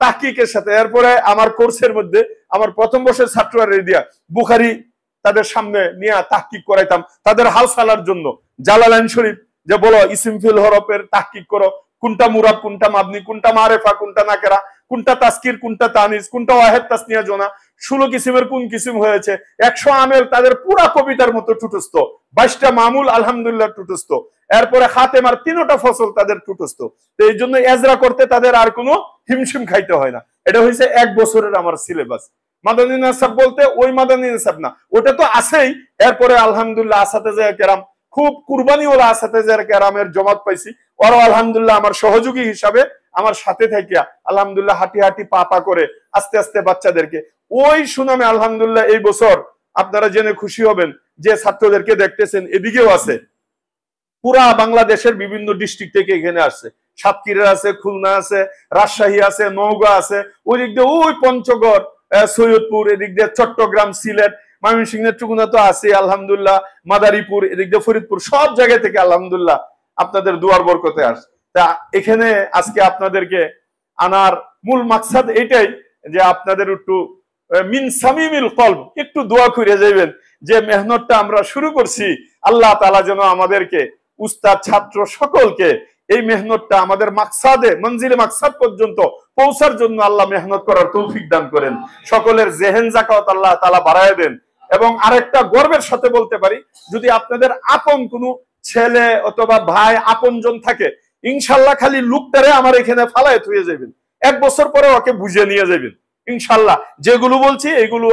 Speaker 3: তাহকিকের সাথে। এরপরে আমার কোর্সের মধ্যে আমার প্রথম বর্ষের ছাত্ররা দিয়া বুখারী তাদের সামনে নিয়ে তাহকিক করাইতাম, তাদের হাউসালার জন্য জালালাইন শরীফ যে বলো ইসিম ফিল হরফের তাহকিক করো, কোনটা মুরাব কোনটা মাবনি কোনটা মারেফা কোনটা নাকেরা কোনটা তাসকির কোনটা তানিস কোনটা ওয়াহেদ তাসনিয়া জোনা, 16 কিসিমের কোন কিসিম হয়েছে, 100 আমেল তাদের পুরা কবিতার মতো টুটস্থ, 22টা মামুল আলহামদুলিল্লাহ টুটস্থ। এরপরে খাতেমার 3টা ফসল তাদের টুটস্থ। তো এই জন্য এজরা করতে তাদের আর কোনো হিমশিম খাইতে হয় না। এটা হয়েছে এক বছরের আমার সিলেবাস। মাদানী নাসাব বলতে ওই মাদানী নাসাব না, ওটা তো আছেই। এরপরে আলহামদুলিল্লাহ আসাতেজা কেরাম, খুব কুরবানি ওলা আসাতেজা কেরামের জমাত পাইছি, ওরাও আলহামদুলিল্লাহ আমার সহযোগী হিসাবে আমার সাথে থাকিয়া আলহামদুলিল্লাহ হাঁটি হাঁটি পা পা করে আস্তে আস্তে বাচ্চাদেরকে ওই সুনামে আলহামদুলিল্লাহ এই বছর আপনারা জেনে খুশি হবেন যে ছাত্রদেরকে দেখতেছেন এদিকেও আছে, পুরা বাংলাদেশের বিভিন্ন ডিস্ট্রিক্ট থেকে এখানে আসছে। সাতক্ষীরা আছে, খুলনা আছে, রাজশাহী আছে, নওগাঁ আছে, ওই দিক দিয়ে ওই পঞ্চগড়, সৈয়দপুর, এদিক দিয়ে চট্টগ্রাম, সিলেট, ময়মনসিংহের টুকুনা তো আছে আলহামদুলিল্লাহ, মাদারীপুর, এদিক দিয়ে ফরিদপুর, সব জায়গা থেকে আলহামদুলিল্লাহ আপনাদের দুয়ার বরকতে আসছে। তা এখানে আজকে আপনাদেরকে আনার মূল মাকসাদ এটাই যে আপনাদের একটু মিন সামিমিল কলব একটু দোয়া করে যাবেন যে মেহনতটা আমরা শুরু করছি, আল্লাহ তাআলা যেন আমাদেরকে উস্তাদ ছাত্র সকলকে এই মেহনতটা আমাদের মাকসাদে মঞ্জিলে মাকসাদ পর্যন্ত পৌঁছার জন্য আল্লাহ মেহনত করার তৌফিক দান করেন, সকলের জেহেন যাকাত আল্লাহ তাআলা বাড়ায় দেন। এবং আরেকটা গর্বের সাথে বলতে পারি, যদি আপনাদের আপন কোনো ছেলে অথবা ভাই আপনজন থাকে, ইনশাল্লাহ খালি লুকটারে আমার এখানে ফালায় থুয়ে যাবেন, এক বছর পরে ওকে বুঝে নিয়ে যাবেন ইনশাল্লাহ। যেগুলো বলছি এগুলো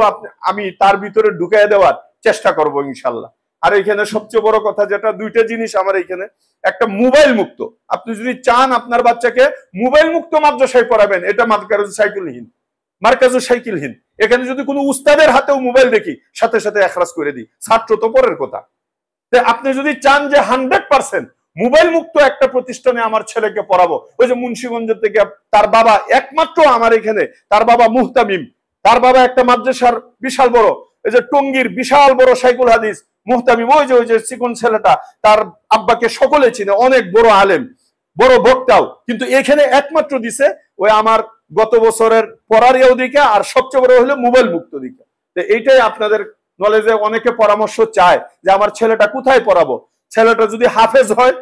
Speaker 3: আমি তার ভিতরে ঢুকাই দেওয়ার চেষ্টা করব ইনশাল্লাহ। আর এখানে সবচেয়ে বড় কথা যেটা, 2টা জিনিস আমার এখানে, একটা মোবাইল মুক্ত। আপনি যদি চান আপনার বাচ্চাকে মোবাইল মুক্ত মাদ্রাসায় পড়াবেন, এটা মার্কাজুল সাইকেলহীন। এখানে যদি কোনো উস্তাদের হাতেও মোবাইল দেখি সাথে সাথে এখরাজ করে দিই, ছাত্র তো পরের কথা। আপনি যদি চান যে 100% মোবাইল মুক্ত একটা প্রতিষ্ঠানে আমার ছেলেকে পড়াবো, ওই যে মুন্সিগঞ্জ থেকে তার বাবা একমাত্র আমার এখানে, তার বাবা মুহতামিম, তার বাবা একটা মাদ্রাসার বিশাল বড়, এই যে টঙ্গীর বিশাল বড় শাইখুল হাদিস মুহতামিম, ওই যে চিকন ছেলেটা, তার আব্বাকে সকলে চিনে, অনেক বড় আলেম, বড় বক্তাও, কিন্তু এখানে একমাত্র দিছে ওই আমার গত বছরের পড়ার দিকে, আর সবচেয়ে বড় হলো মোবাইল মুক্ত দিকে। তো এইটাই আপনাদের নলেজে অনেকে পরামর্শ চায় যে আমার ছেলেটা কোথায় পড়াবো। ছেলেটা যদি হাফেজ হয়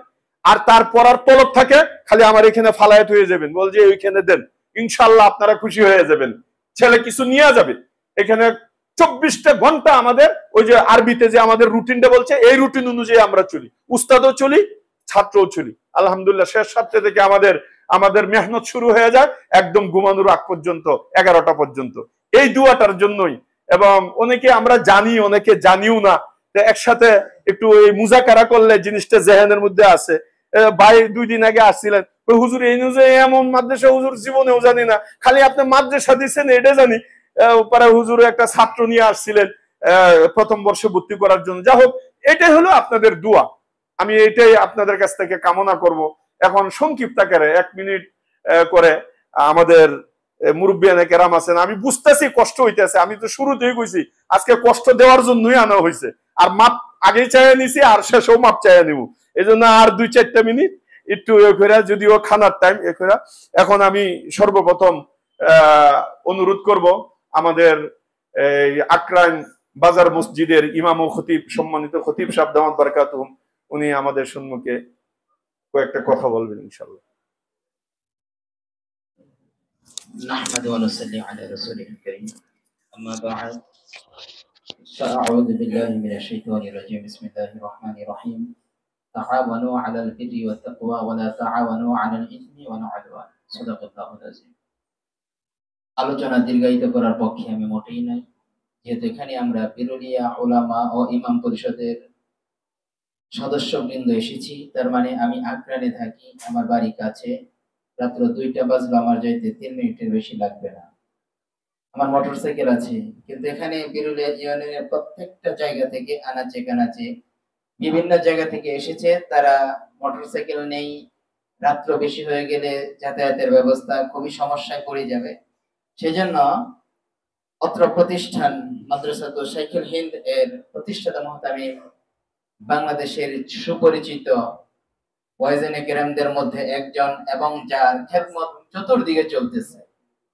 Speaker 3: আর তার পড়ার তলব থাকে, খালি আমার এখানে ফালায়াত হয়ে যাবেন, বল যে ওইখানে দেন, ইনশাল্লাহ আপনারা খুশি হয়ে যাবেন। ছেলে কিছু নিয়ে যাবে এখানে। 24টা ঘন্টা আমাদের ওই যে আরবিতে যে আমাদের রুটিনটা বলছে, এই রুটিন অনুযায়ী আমরা চলি, উস্তাদও চলি, ছাত্রও চলি আলহামদুলিল্লাহ। শেষ 7টা থেকে আমাদের মেহনত শুরু হয়ে যায় একদম ঘুমানোর আগ পর্যন্ত, 11টা পর্যন্ত, এই দুয়াটার জন্যই। এবং অনেকে আমরা জানি, অনেকে জানিও না, একসাথে একটু এই মুজাকারা করলে জিনিসটা জেহেনের মধ্যে আছে। ভাই 2 দিন আগে আসছিলেন, হুজুর এই যে এমন মাদ্রাসা হুজুর জীবনেও জানি না, খালি আপনি মাদ্রাসা দিচ্ছেন এটা জানি, পরে হুজুর একটা ছাত্র নিয়ে আসছিলেন প্রথম বর্ষে ভর্তি করার জন্য। যা হোক, এটাই হলো আপনাদের দোয়া, আমি এটাই আপনাদের কাছ থেকে কামনা করব। এখন সংক্ষিপ্ত আকারে 1 মিনিট করে আমাদের মুরব্বিয়ানে কেরাম আছেন, আমি বুঝতেছি কষ্ট হইতেছে, আমি তো শুরুতেই কইছি আজকে কষ্ট দেওয়ার জন্যই আনা হয়েছে, আর মাপ আগেই চাইয়া নিছি আর শেষেও মাপ চাইয়া নিব, এই জন্য আর 2-4টা মিনিট একটু যদিও খানার টাইম এখন আমি সর্বপ্রথম অনুরোধ করব আমাদের আকরাইন বাজার মসজিদের ইমাম ও খতিব, সম্মানিত খতিব সাহেব দামাত বারাকাতুহুম, উনি আমাদের সম্মুখে কয়েকটা কথা বলবেন ইনশাআল্লাহ।
Speaker 7: نحمد ونصلي على رسوله الكريم أما بعد فأعوذ بالله من الشيطان الرجيم بسم الله الرحمن الرحيم تعاونوا على البر والتقوى ولا تعاونوا على الإثم والعدوان صدق الله العظيم। আলোচনা দীর্ঘায়িত করার পক্ষে আমি মোটেই নাই, যেহেতু এখানে আমরা বিরুলিয়া উলামা ও ইমাম পরিষদের সদস্যবৃন্দ এসেছি, তার মানে আমি আকরানে থাকি, আমার বাড়ি কাছে, রাত্র 2টা বাজলো, আমার যাইতে 3 মিনিটের বেশি লাগবে না। আমার মোটরসাইকেল আছে, কিন্তু এখানে বিরুলিয়া ইউনিয়নের প্রত্যেকটা জায়গা থেকে আনাচে কানাচে বিভিন্ন জায়গা থেকে এসেছে, তারা মোটরসাইকেল নেই, রাত্র বেশি হয়ে গেলে যাতায়াতের ব্যবস্থা খুবই সমস্যায় পড়ে যাবে। সেজন্য অত্র প্রতিষ্ঠান মাদ্রাসাতুল শাইখুল হিন্দ এর প্রতিষ্ঠাতা মুহতামিম, বাংলাদেশের সুপরিচিত ওয়াইজেনে কেরামদের মধ্যে একজন, এবং যার খেদমত চতুর্দিকে চলতেছে,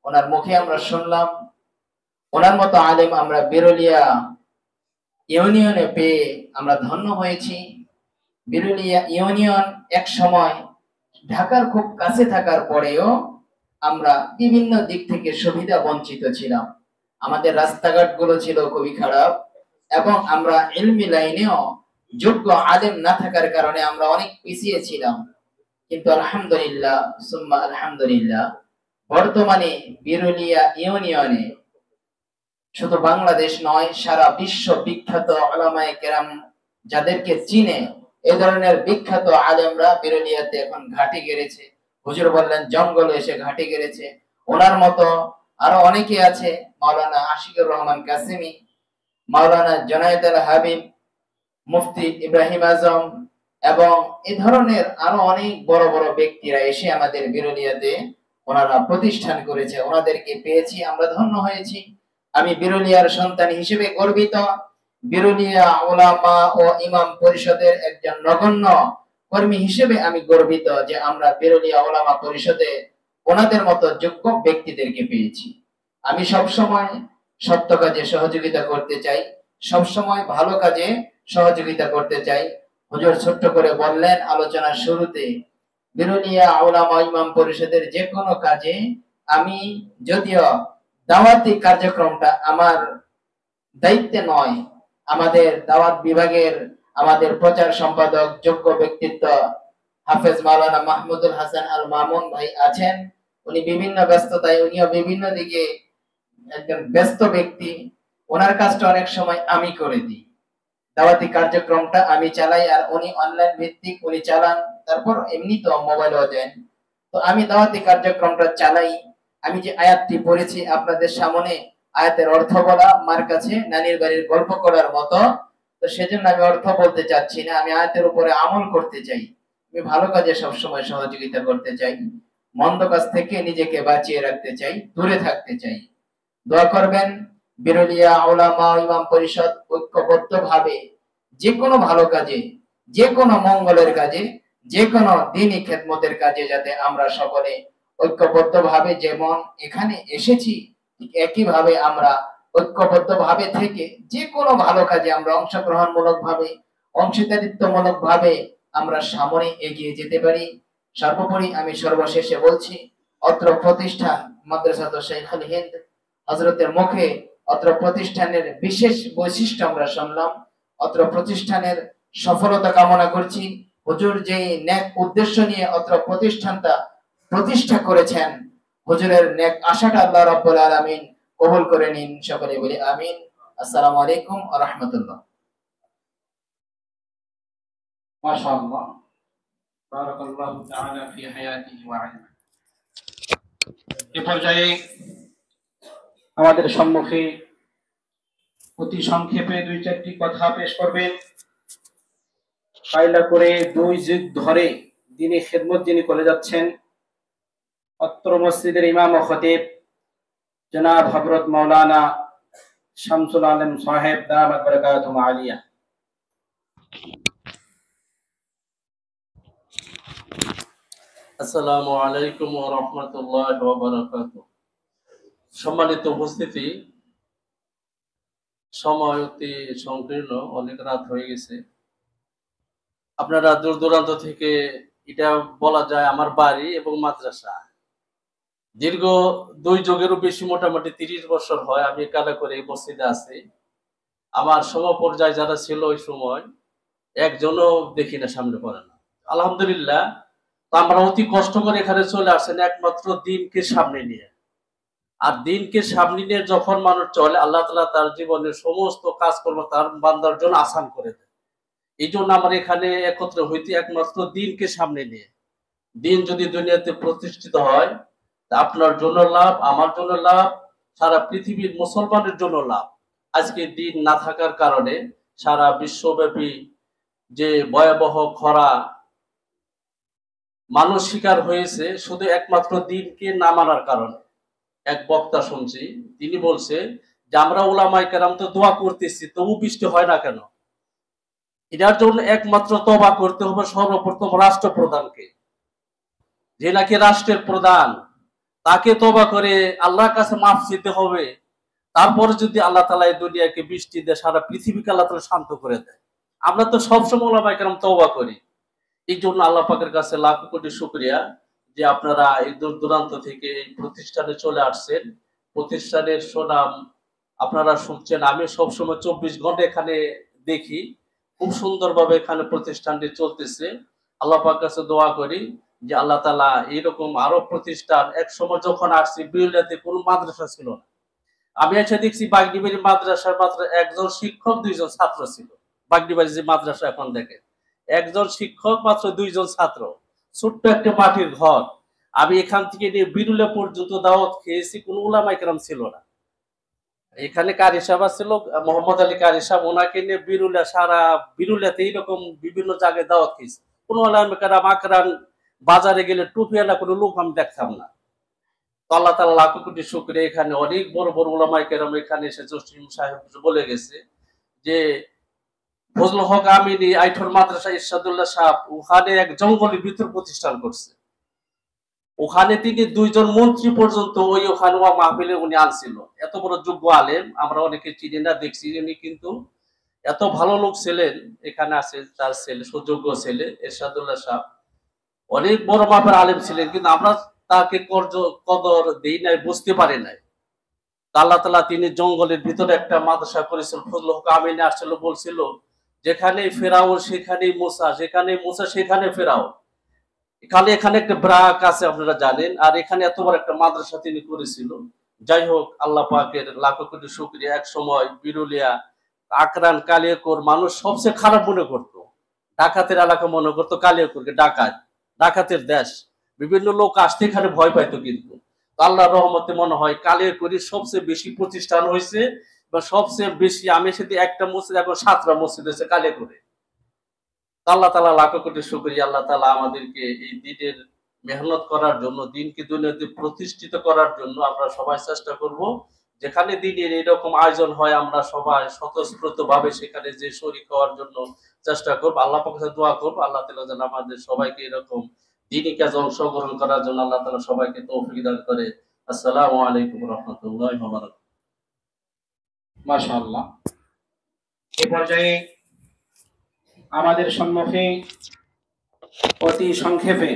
Speaker 7: ওনার মুখে আমরা শুনলাম, ওনার মতো আলেম আমরা বিরুলিয়া ইউনিয়নে পেয়ে আমরা ধন্য হয়েছি। বিরুলিয়া ইউনিয়ন এক সময় ঢাকার খুব কাছে থাকার পরেও আমরা বিভিন্ন দিক থেকে সুবিধা বঞ্চিত ছিলাম, আমাদের রাস্তাঘাট গুলো ছিল খুবই খারাপ, এবং আমরা ইলমি লাইনেও যোগ্য আলেম না থাকার কারণে আমরা অনেক পিছিয়ে ছিলাম। কিন্তু আলহামদুলিল্লাহ সুম্মা আলহামদুলিল্লাহ, বর্তমানে বিরুলিয়া ইউনিয়নে শুধু বাংলাদেশ নয়, সারা বিশ্ব বিখ্যাত উলামায়ে কেরাম যাদেরকে চিনে, এ ধরনের বিখ্যাত আলেমরা বিরুলিয়াতে এখন ঘাঁটি গেড়েছে। হুজুর বললেন জঙ্গলে এসে ঘাঁটি গেড়েছে, ওনার মতো আরো অনেকে আছে, মাওলানা আশিকুর রহমান কাসিমি, মাওলানা জুনায়েদ আল হাবিব, মুফতি ইব্রাহিম আজম, এবং এই ধরনের আরো অনেক বড় বড় ব্যক্তিরা এসে আমাদের বিরুলিয়াতে ওনারা প্রতিষ্ঠান করেছে, ওনাদেরকে পেয়েছি, আমরা ধন্য হয়েছি। আমি বিরুলিয়ার সন্তান হিসেবে গর্বিত, বিরুলিয়া উলামা ও ইমাম পরিষদের একজন নগণ্য কর্মী হিসেবে আমি গর্বিত যে আমরা বিরুলিয়া উলামা পরিষদে ওনাদের মতো যোগ্য ব্যক্তিদেরকে পেয়েছি। আমি সবসময় সত্য কাজে সহযোগিতা করতে চাই, সবসময় ভালো কাজে সহযোগিতা করতে চাই। হুজুর ছোট্ট করে বললেন আলোচনার শুরুতে, বিরুলিয়া উলামা ইমাম পরিষদের যে কোনো কাজে আমি, যদিও দাওয়াতি কার্যক্রমটা আমার দায়িত্বে নয়, আমাদের দাওয়াত বিভাগের আমাদের প্রচার সম্পাদক যোগ্য ব্যক্তিত্ব হাফেজ মাওলানা মাহমুদুল হাসান আল মামুন ভাই আছেন, উনি বিভিন্ন ব্যস্ততায়, উনিও বিভিন্ন দিকে একজন ব্যস্ত ব্যক্তি, ওনার কাজটা অনেক সময় আমি করে দিই, দাওয়াতি কার্যক্রমটা আমি চালাই, আর উনি অনলাইন ভিত্তিক উনি চালান, তারপর এমনি তো মোবাইলও দেন, তো আমি দাওয়াতি কার্যক্রমটা চালাই। আমি যে আয়াতটি পড়েছি আপনাদের সামনে, আয়াতের অর্থ বলা মার কাছে নানির বাড়ির গল্প করার মতো, তো সেজন্য আমি অর্থ বলতে চাচ্ছি না, আমি আয়াতের উপরে আমল করতে চাই। আমি ভালো কাজে সবসময় সহযোগিতা করতে চাই, মন্দ কাজ থেকে নিজেকে বাঁচিয়ে রাখতে চাই, দূরে থাকতে চাই। দোয়া করবেন বিরুলিয়া উলামা ইমাম পরিষদ ঐক্যবদ্ধভাবে যে কোনো ভালো কাজে, যে কোনো মঙ্গলের কাজে, যে কোনো দ্বীনি খেদমতের কাজে যাতে আমরা সকলে ঐক্যবদ্ধভাবে যেমন এখানে এসেছি, ঠিক একইভাবে আমরা ঐক্যবদ্ধভাবে থেকে যে কোনো ভালো কাজে আমরা অংশগ্রহণমূলকভাবে, অংশীদারিত্বমূলকভাবে আমরা সামনে এগিয়ে যেতে পারি। সর্বোপরি আমি সর্বশেষে বলছি, অত্র প্রতিষ্ঠান মাদ্রাসাতুল শাইখুল হিন্দ, হযরতের মুখে অত্র প্রতিষ্ঠানের বিশেষ বৈশিষ্ট্য আমরা শুনলাম, অত্র প্রতিষ্ঠানের সফলতা কামনা করছি। হুজুর যে নেক উদ্দেশ্য নিয়ে অত্র প্রতিষ্ঠানটা প্রতিষ্ঠা করেছেন, হুজুরের নেক আশাটা আল্লাহ রাব্বুল আলামিন কবুল করে নিন, সকলে বলি আমিন। আসসালামু আলাইকুম ওয়া রাহমাতুল্লাহ।
Speaker 2: মাশাআল্লাহ, বারাকাল্লাহু তাআলা ফি হায়াতিহি ওয়া ইলমিহি। এই পর্যায়ে আমাদের সম্মুখে অতি সংক্ষেপে 2-4টি কথা পেশ করবেন। কায়লা করে 2 যুগ ধরে দিনী খেদমত যিনি করে যাচ্ছেন, অত্র মসজিদের ইমাম ও খতিব জনাব হযরত মাওলানা শামসুল আলম সাহেব দামাত বরকাতুহুম আলিয়া।
Speaker 8: আসসালামু আলাইকুম ওয়া রাহমাতুল্লাহি ওয়া বারাকাতুহু। সম্মানিত উপস্থিতি, সময় অতি সংকীর্ণ, অনেক রাত হয়ে গেছে। আপনারা দূর দূরান্ত থেকে, এটা বলা যায় আমার বাড়ি এবং মাদ্রাসা, দীর্ঘ 2 যুগেরও বেশি, মোটামুটি 30 বছর হয় আমি কালা করে এই মসজিদে আছি। আমার সমপর্যায়ে যারা ছিল ওই সময় একজনও দেখি না, সামনে পড়ে না। আলহামদুলিল্লাহ, আমরা অতি কষ্ট করে এখানে চলে আসেন একমাত্র দিনকে সামনে নিয়ে। আর দিনকে সামনে নিয়ে যখন মানুষ চলে, আল্লাহ তাআলা তার জীবনের সমস্ত কাজকর্ম তার বান্দার জন্য আসান করে দেয়। এই জন্য আমরা এখানে একত্র হইতে একমাত্র দিনকে সামনে নিয়ে। দিন যদি দুনিয়াতে প্রতিষ্ঠিত হয়, তা আপনার জন্য লাভ, আমার জন্য লাভ, সারা পৃথিবীর মুসলমানের জন্য লাভ। আজকে দিন না থাকার কারণে সারা বিশ্বব্যাপী যে ভয়াবহ খরা মানুষ শিকার হয়েছে, শুধু একমাত্র দিনকে না মানার কারণে। এক বক্তা শুনছি, তিনি বলছে যে আমরা উলামায়ে কেরাম তো দোয়া করতেছি, তবু বৃষ্টি হয় না কেন? এটার জন্য একমাত্র তওবা করতে হবে সর্বপ্রথম রাষ্ট্রপ্রধানকে, যে নাকি রাষ্ট্রের প্রধান, তাকে তওবা করে আল্লাহর কাছে মাফ চাইতে হবে। তারপরে যদি আল্লাহ তাআলা এই দুনিয়াকে বৃষ্টি দেয়, সারা পৃথিবীকে আল্লাহ তাআলা শান্ত করে দেয়। আমরা তো সবসময় উলামায়ে কেরাম তওবা করি। এই জন্য আল্লাহ পাকের কাছে লাখ কোটি শুকরিয়া যে আপনারা এই দূর দূরান্ত থেকে এই প্রতিষ্ঠানে চলে আসছেন। প্রতিষ্ঠানের সুনাম আপনারা শুনছেন। আমি সবসময় 24 ঘন্টা এখানে দেখি, খুব সুন্দরভাবে এখানে প্রতিষ্ঠানটি চলতেছে। আল্লাহ পাকের কাছে দোয়া করি যে আল্লাহ তাআলা এরকম আরো প্রতিষ্ঠান। এক সময় যখন আসছি, বিরুলিয়াতে কোনো মাদ্রাসা ছিল না। আমি এসে দেখছি বাগডিবাড়ি মাদ্রাসার মাত্র একজন শিক্ষক, 2 জন ছাত্র ছিল। বাগডিবাড়ি যে মাদ্রাসা এখন দেখেন, একজন শিক্ষক, মাত্র 2 জন ছাত্র, ছোট্ট একটা মাটির ঘর। আমি এখান থেকে নিয়ে বিরুলিয়া পর্যন্ত দাওয়াত খেয়েছি, কোনো উলামায়ে কেরাম ছিল না। এখানে কারি সাহেব ছিল, মোহাম্মদ আলী কারি সাহেব, ওনাকে নিয়ে বিরুলিয়া, সারা বিরুলিয়াতে এইরকম বিভিন্ন জায়গায় দাওয়াত খেয়েছি। কোনো উলামায়ে কেরাম আকরান বাজারে গেলে টুপিওয়ালা কোনো লোক আমি দেখতাম না। তো আল্লাহ তাআলা লাখ কোটি শুকরিয়া, এখানে অনেক বড় বড় উলামায়ে কেরাম এখানে এসে জসিম সাহেব বলে গেছে যে ফজলুল হক আমিনী আইঠর মাদ্রাসা ইরশাদুল্লাহ সাহেব ওখানে এক জঙ্গলের ভিতর প্রতিষ্ঠান করছে। ওখানে তিনি 2 জন মন্ত্রী পর্যন্ত ওখানে মাহফিলে উনি আনছিল। এত বড় যোগ্য আলেম, আমরা অনেকে চিনি না, দেখছি উনি কিন্তু এত ভালো লোক ছিলেন। এখানে আছে তার ছেলে, সুযোগ্য ছেলে ইরশাদুল্লাহ সাহেব, অনেক বড় মাপের আলেম ছিলেন, কিন্তু আমরা তাকে কদর দেই নাই, বুঝতে পারি নাই। আল্লাহ তাআলা তিনি জঙ্গলের ভিতরে একটা মাদ্রাসা করেছিল। ফজলুল হক আমিনী আসছিল, বলছিল যেখানে ফেরাউন সেখানেই মুসা, যেখানে মুসা সেখানে ফেরাউন। এখানে একটা ব্রাক আছে, আপনারা জানেন। আর এখানে এত বড় একটা মাদ্রাসা তিনি করেছিল। যাই হোক, আল্লাহ পাকের লাখ কোটি শুকরিয়া। এক সময় বিরুলিয়া, আকরান, কালিয়াকৈর মানুষ সবচেয়ে খারাপ মনে করতো, ডাকাতের এলাকা মনে করতো কালিয়াকৈরকে, ডাকাতের দেশ। বিভিন্ন লোক আসতে এখানে ভয় পাইতো, কিন্তু আল্লাহর রহমতে মনে হয় কালিয়াকৈরের সবচেয়ে বেশি প্রতিষ্ঠান হয়েছে, বা সবচেয়ে বেশি, আমি সেদিন একটা মসজিদ, এখন 7টা মসজিদ হয়েছে কালিয়াকৈরে। আল্লাহ তাআলা লাখ কোটি শুকরিয়া। আল্লাহ তাআলা আমাদেরকে এই দিনের মেহনত করার জন্য, দিনকে দুনিয়াতে প্রতিষ্ঠিত করার জন্য আমরা সবাই চেষ্টা করব। যেখানে দিনের এরকম আয়োজন হয়, আমরা সবাই স্বতঃস্ফূর্ত ভাবে সেখানে যে শরীক হওয়ার জন্য চেষ্টা করব। আল্লাহ পাকের কাছে দোয়া করব আল্লাহ তাআলা যেন আমাদের সবাইকে এরকম দিনী কাজে অংশগ্রহণ করার জন্য আল্লাহ তাআলা সবাইকে তৌফিক দান করে। আসসালামু আলাইকুম ওয়া রাহমাতুল্লাহি ওয়া বারাকাতুহু।
Speaker 2: মাশাআল্লাহ। এই পর্যায়ে আমাদের সম্মুখে অতি সংক্ষেপে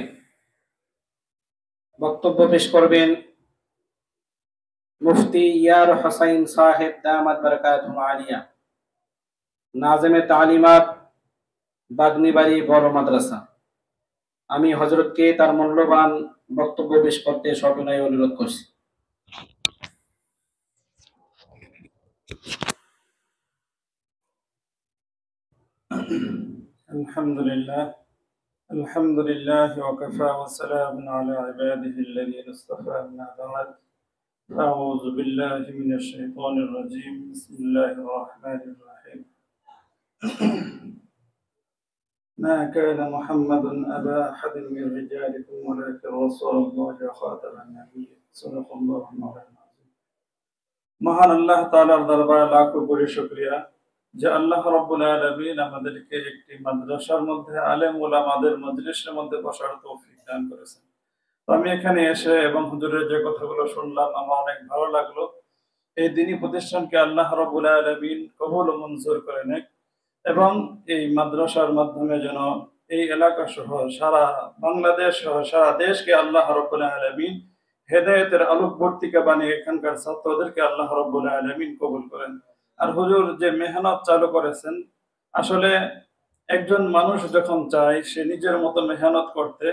Speaker 2: বক্তব্য পেশ করবেন মুফতি ইয়ার হোসাইন সাহেব দামাত বরকাতুহুম আলিয়া, নাজেমে তালিমাত বাগনিবাড়ি বড় মাদ্রাসা। আমি হযরতকে তার মূল্যবান বক্তব্য পেশ করতে সবিনয় অনুরোধ করছি।
Speaker 9: আলহামদুলিল্লাহ, আলহামদুলিল্লাহ ওয়া কাফা ওয়া সালামুন আলা ইবাদিহি আল্লাযীনা ইসতাফা, আম্মা বা'দ।
Speaker 3: أعوذ بالله من الشيطان الرجيم بسم الله الرحمن الرحيم ما كان محمد أبا أحد من رجالكم ولكن رسول الله وخاتم النبيين صدق الله مولانا العظيم মহান আল্লাহ তাআলার দরবারে লাখো কোটি শুকরিয়া যে আল্লাহ রাব্বুল আলামিন আমাদেরকে একটি মাদ্রাসার মধ্যে আলেম ওলামাদের মজলিসের মধ্যে বসার তৌফিক দান করেছেন। তো আমি এখানে এসে এবং হুজুরের যে কথাগুলো শুনলাম আমার অনেক ভালো লাগলো। এই দ্বীনি প্রতিষ্ঠানকে আল্লাহ রাব্বুল আলামিন কবুল ও মঞ্জুর করে নেক এবং এই মাদ্রাসার মাধ্যমে যেন এই এলাকা সহ সারা বাংলাদেশ সহ সারা দেশকে আল্লাহ রাব্বুল আলামিন হেদায়েতের আলোকবর্তিকা বানিয়ে এখানকার ছাত্রদেরকে আল্লাহ রাব্বুল আলামিন কবুল করেন। আর হুজুর যে মেহনত চালু করেছেন, আসলে একজন মানুষ যখন চায় সে নিজের মতো মেহনত করতে,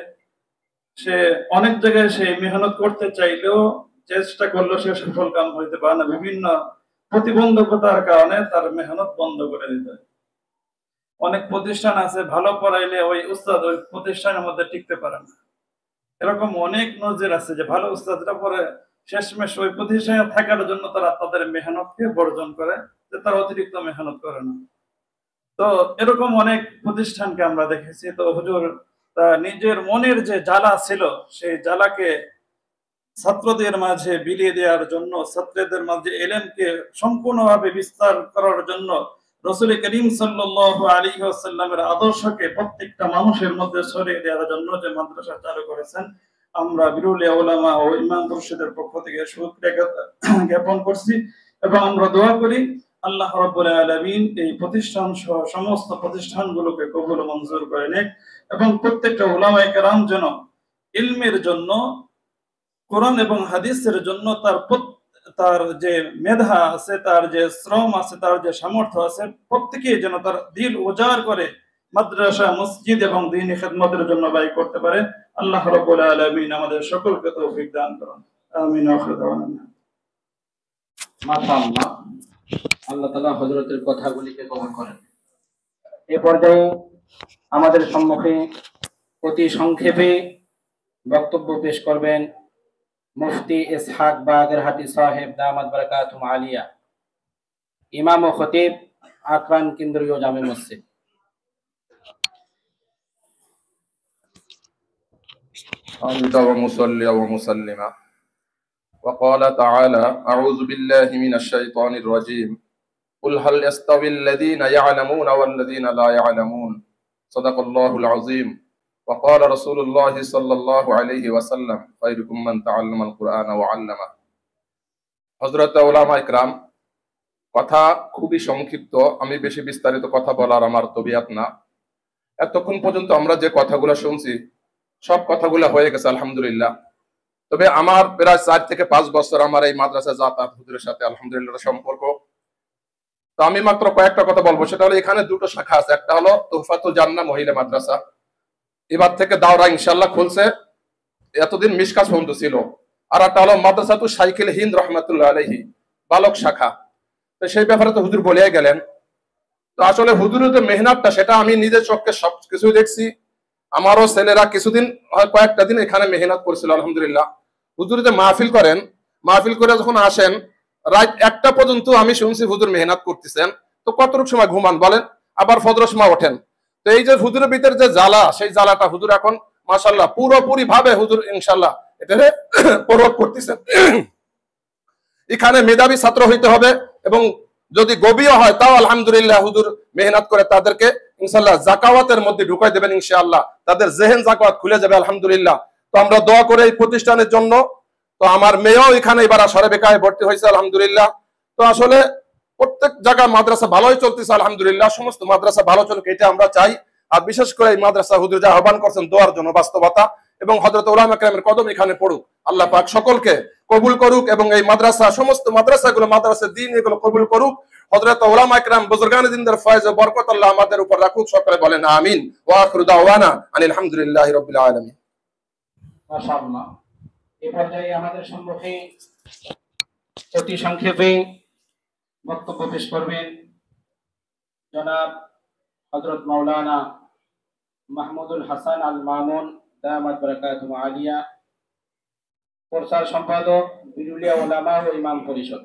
Speaker 3: সে অনেক জায়গায় সে মেহনত করতে চাইলেও চেষ্টা করলেও সে সফল কাম হইতে পারে না। বিভিন্ন প্রতিবন্ধকতার কারণে তার মেহনত বন্ধ করে দিতে হয়। অনেক প্রতিষ্ঠান আছে ভালো পড়াইলে ওই উস্তাদ ওই প্রতিষ্ঠানের মধ্যে টিকতে পারে না। এরকম অনেক নজির আছে যে ভালো উস্তাদরা পরে শেষমেশ ওই প্রতিষ্ঠানে থাকার জন্য তারা তাদের মেহনতকে বর্জন করে, যে তারা অতিরিক্ত মেহনত করে না। তো এরকম অনেক প্রতিষ্ঠানকে আমরা দেখেছি। তো হুজুর নিজের মনের যে জ্বালা ছিল সেই জ্বালাকে ছাত্রদের মাঝে বিলিয়ে দেওয়ার জন্য, ছাত্রদের মাঝে ইলমকে সম্পূর্ণভাবে বিস্তার করার জন্য রাসূল করিম সাল্লাল্লাহু আলাইহি ওয়াসাল্লামের আদর্শকে প্রত্যেকটা মানুষের মধ্যে ছড়িয়ে দেওয়ার জন্য যে মাদ্রাসা চালু করেছেন, আমরা বিরুলিয়া উলামা ও ইমাম মুর্শিদের পক্ষ থেকে শুকরিয়া জ্ঞাপন করছি এবং আমরা দোয়া করি আল্লাহ রাব্বুল আলামিন এই প্রতিষ্ঠান সহ সমস্ত প্রতিষ্ঠানগুলোকে কবুল ও মঞ্জুর করে নেক এবং প্রত্যেকটা উলামায়ে কেরাম যেন ইলমের জন্য, কোরআন এবং হাদিসের জন্য তার যে মেধা আছে, তার যে শ্রম আছে, তার যে সামর্থ্য আছে, প্রত্যেকেই যেন তার দিল উজাড় করে মাদ্রাসা মসজিদ এবং দ্বীনি খেদমতের জন্য ব্যয় করতে পারে। আল্লাহ রাব্বুল আলামিন আমাদের সকলকে তৌফিক দান করুন। আমিন। আখির দাওয়ানা
Speaker 2: মাশাআল্লাহ, আল্লাহ তাআলা হযরতের কথাগুলিকে কবুল করেন। এই পর্যায়ে আমাদের সম্মুখে অতি সংক্ষেপে বক্তব্য পেশ করবেন মুফতি ইসহাক বাগেরহাটি সাহেব দামাত বারাকাতুহুম আলিয়া, ইমাম ও খতিব আকরান কেন্দ্রীয় জামে মসজিদ।
Speaker 9: حمدا ومصليا ومسلما وقال تعالى أعوذ بالله من الشيطان الرجيم قل هل يستوي الذين يعلمون والذين لا يعلمون صدق الله العظيم وقال رسول الله صلى الله عليه وسلم خيركم من تعلم القرآن وعلمه হযরত উলামা ইকরাম, কথা খুবই সংক্ষিপ্ত, আমি বেশি বিস্তারিত কথা বলার আমার তবিয়ত না। এতক্ষণ পর্যন্ত আমরা যে কথাগুলো শুনছি সব কথাগুলো হয়ে গেছে আলহামদুলিল্লাহ। তবে আমার প্রায় 4 থেকে 5 বছর আমার এই মাদ্রাসা যাতায়াত হুজুরের সাথে আলহামদুলিল্লাহ সম্পর্ক। তো আমি মাত্র কয়েকটা কথা বলবো। সেটা হলো এখানে দুটো শাখা আছে, একটা হলো তুহফাতুল জান্নাহ মহিলা মাদ্রাসা, এবার থেকে দাওরা ইনশাআল্লাহ খুলছে, এতদিন মিশকাত বন্ধ ছিল। আর একটা হলো মাদ্রাসাতুল শাইখুল হিন্দ রাহমাতুল্লাহ আলাইহি বালক শাখা। তো সেই ব্যাপারে তো হুজুর বলেই গেলেন। তো আসলে হুজুরের যে মেহনতটা সেটা আমি নিজের চোখে সব কিছু দেখছি। আমারও ছেলেরা কিছুদিন কয়েকটা দিন এখানে মেহনত করেছিল আলহামদুলিল্লাহ। হুজুর যে মাহফিল করেন, মাহফিল করে যখন আসেন রাত 1টা পর্যন্ত আমি শুনছি হুজুর মেহনত করতেছেন। তো কতটুকু সময় ঘুমান বলেন, আবার ফজরের সময় ওঠেন। তো এই যে হুজুরের ভিতরে যে জ্বালা, সেই জ্বালাটা হুজুর এখন মাশাআল্লাহ পুরোপুরি ভাবে হুজুর ইনশাআল্লাহ এটা প্রয়োগ করতেছেন। এখানে মেধাবী ছাত্র হইতে হবে এবং যদি গবিও হয় তাও আলহামদুলিল্লাহ হুজুর মেহনত করে তাদেরকে ইনশাআল্লাহ জাকাওয়াতের মধ্যে ঢুকাই দেবেন ইনশাআল্লাহ, তাদের জেহেন জাকাওয়াত খুলে যাবে আলহামদুলিল্লাহ। তো আমরা দোয়া করে এই প্রতিষ্ঠানের জন্য। তো আমার মেয়েও এখানে এবার আসরে বেকায়ে ভর্তি হয়েছে আলহামদুলিল্লাহ। তো আসলে প্রত্যেক জায়গায় মাদ্রাসা ভালোই চলতেছে আলহামদুলিল্লাহ, সমস্ত মাদ্রাসা ভালো চলুক এটা আমরা চাই। আর বিশেষ করে এই মাদ্রাসা হুজুর যা আহ্বান করছেন দোয়ার জন্য বাস্তবতা, এবং হযরত উলামা কেরামের কদম এখানে পড়ুক, আল্লাহ পাক সকলকে কবুল করুক এবং এই মাদ্রাসা সমস্ত মাদ্রাসাগুলো মাদ্রাসা দ্বীন এগুলো কবুল করুক। হযরত উলামা কেরাম বুজুর্গানে দ্বীনদের ফয়েজ ও বরকত আল্লাহ আমাদের উপর রাখুক। সকলে বলেন আমিন। ওয়া আখিরু দাওয়ানা আনিল হামদুলিল্লাহি রাব্বিল আলামিন।
Speaker 2: মাশাআল্লাহ। এই পর্যায়ে আমাদের সম্মুখে অতি সংক্ষেপে বক্তব্য পেশ করবেন জনাব হযরত মাওলানা মাহমুদুল হাসান আল মামুন দামাত বারাকাতুহু আলিয়া, প্রচার সম্পাদক বিরুলিয়া উলামা ও ইমাম পরিষদ।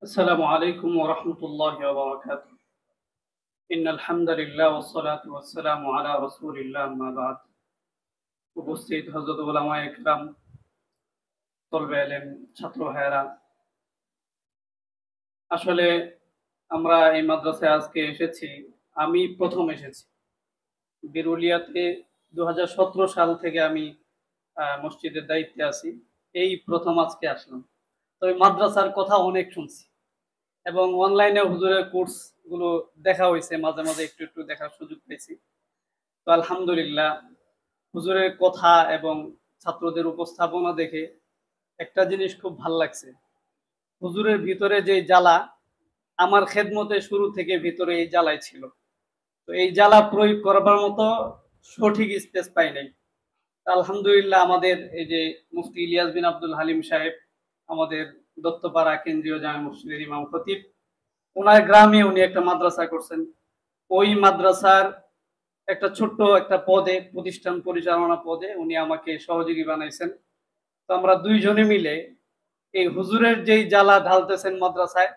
Speaker 10: السلام عليكم ورحمة الله وبركاته. إن الحمد لله والصلاة والسلام على رسول الله ما بعد. উপস্থিত হযরত উলামায়ে কেরাম, তলবে ইলম, ছাত্র ভাইরা, আসলে আমরা এই মাদ্রাসায় আজকে এসেছি। আমি প্রথম এসেছি বিরুলিয়াতে 2017 সাল থেকে আমি মসজিদের দায়িত্বে আছি। এই প্রথম আজকে আসলাম। তবে মাদ্রাসার কথা অনেক শুনছি এবং অনলাইনে হুজুরের কোর্স গুলো দেখা হয়েছে, মাঝে মাঝে একটু একটু দেখার সুযোগ পেয়েছি। তো আলহামদুলিল্লাহ, হুজুরের কথা এবং ছাত্রদের উপস্থাপনা দেখে একটা জিনিস খুব ভাল লাগছে। হুজুরের ভিতরে যে জ্বালা, আমার খেদমতে শুরু থেকে ভিতরে এই জ্বালাই ছিল। তো এই জ্বালা প্রয়োগ করবার মতো সঠিক স্পেস পাই নাই। আলহামদুলিল্লাহ, আমাদের এই যে মুফতি ইলিয়াস বিন আব্দুল হালিম সাহেব, আমাদের দত্তপাড়া কেন্দ্রীয় জামে মসজিদের ইমাম খতিব, ওনার গ্রামে উনি একটা মাদ্রাসা করছেন। ওই মাদ্রাসার একটা ছোট্ট একটা পদে, প্রতিষ্ঠান পরিচালনা পদে উনি আমাকে সহযোগী বানাইছেন। তো আমরা দুইজনে মিলে এই হুজুরের যেই জ্বালা ঢালতেছেন মাদ্রাসায়,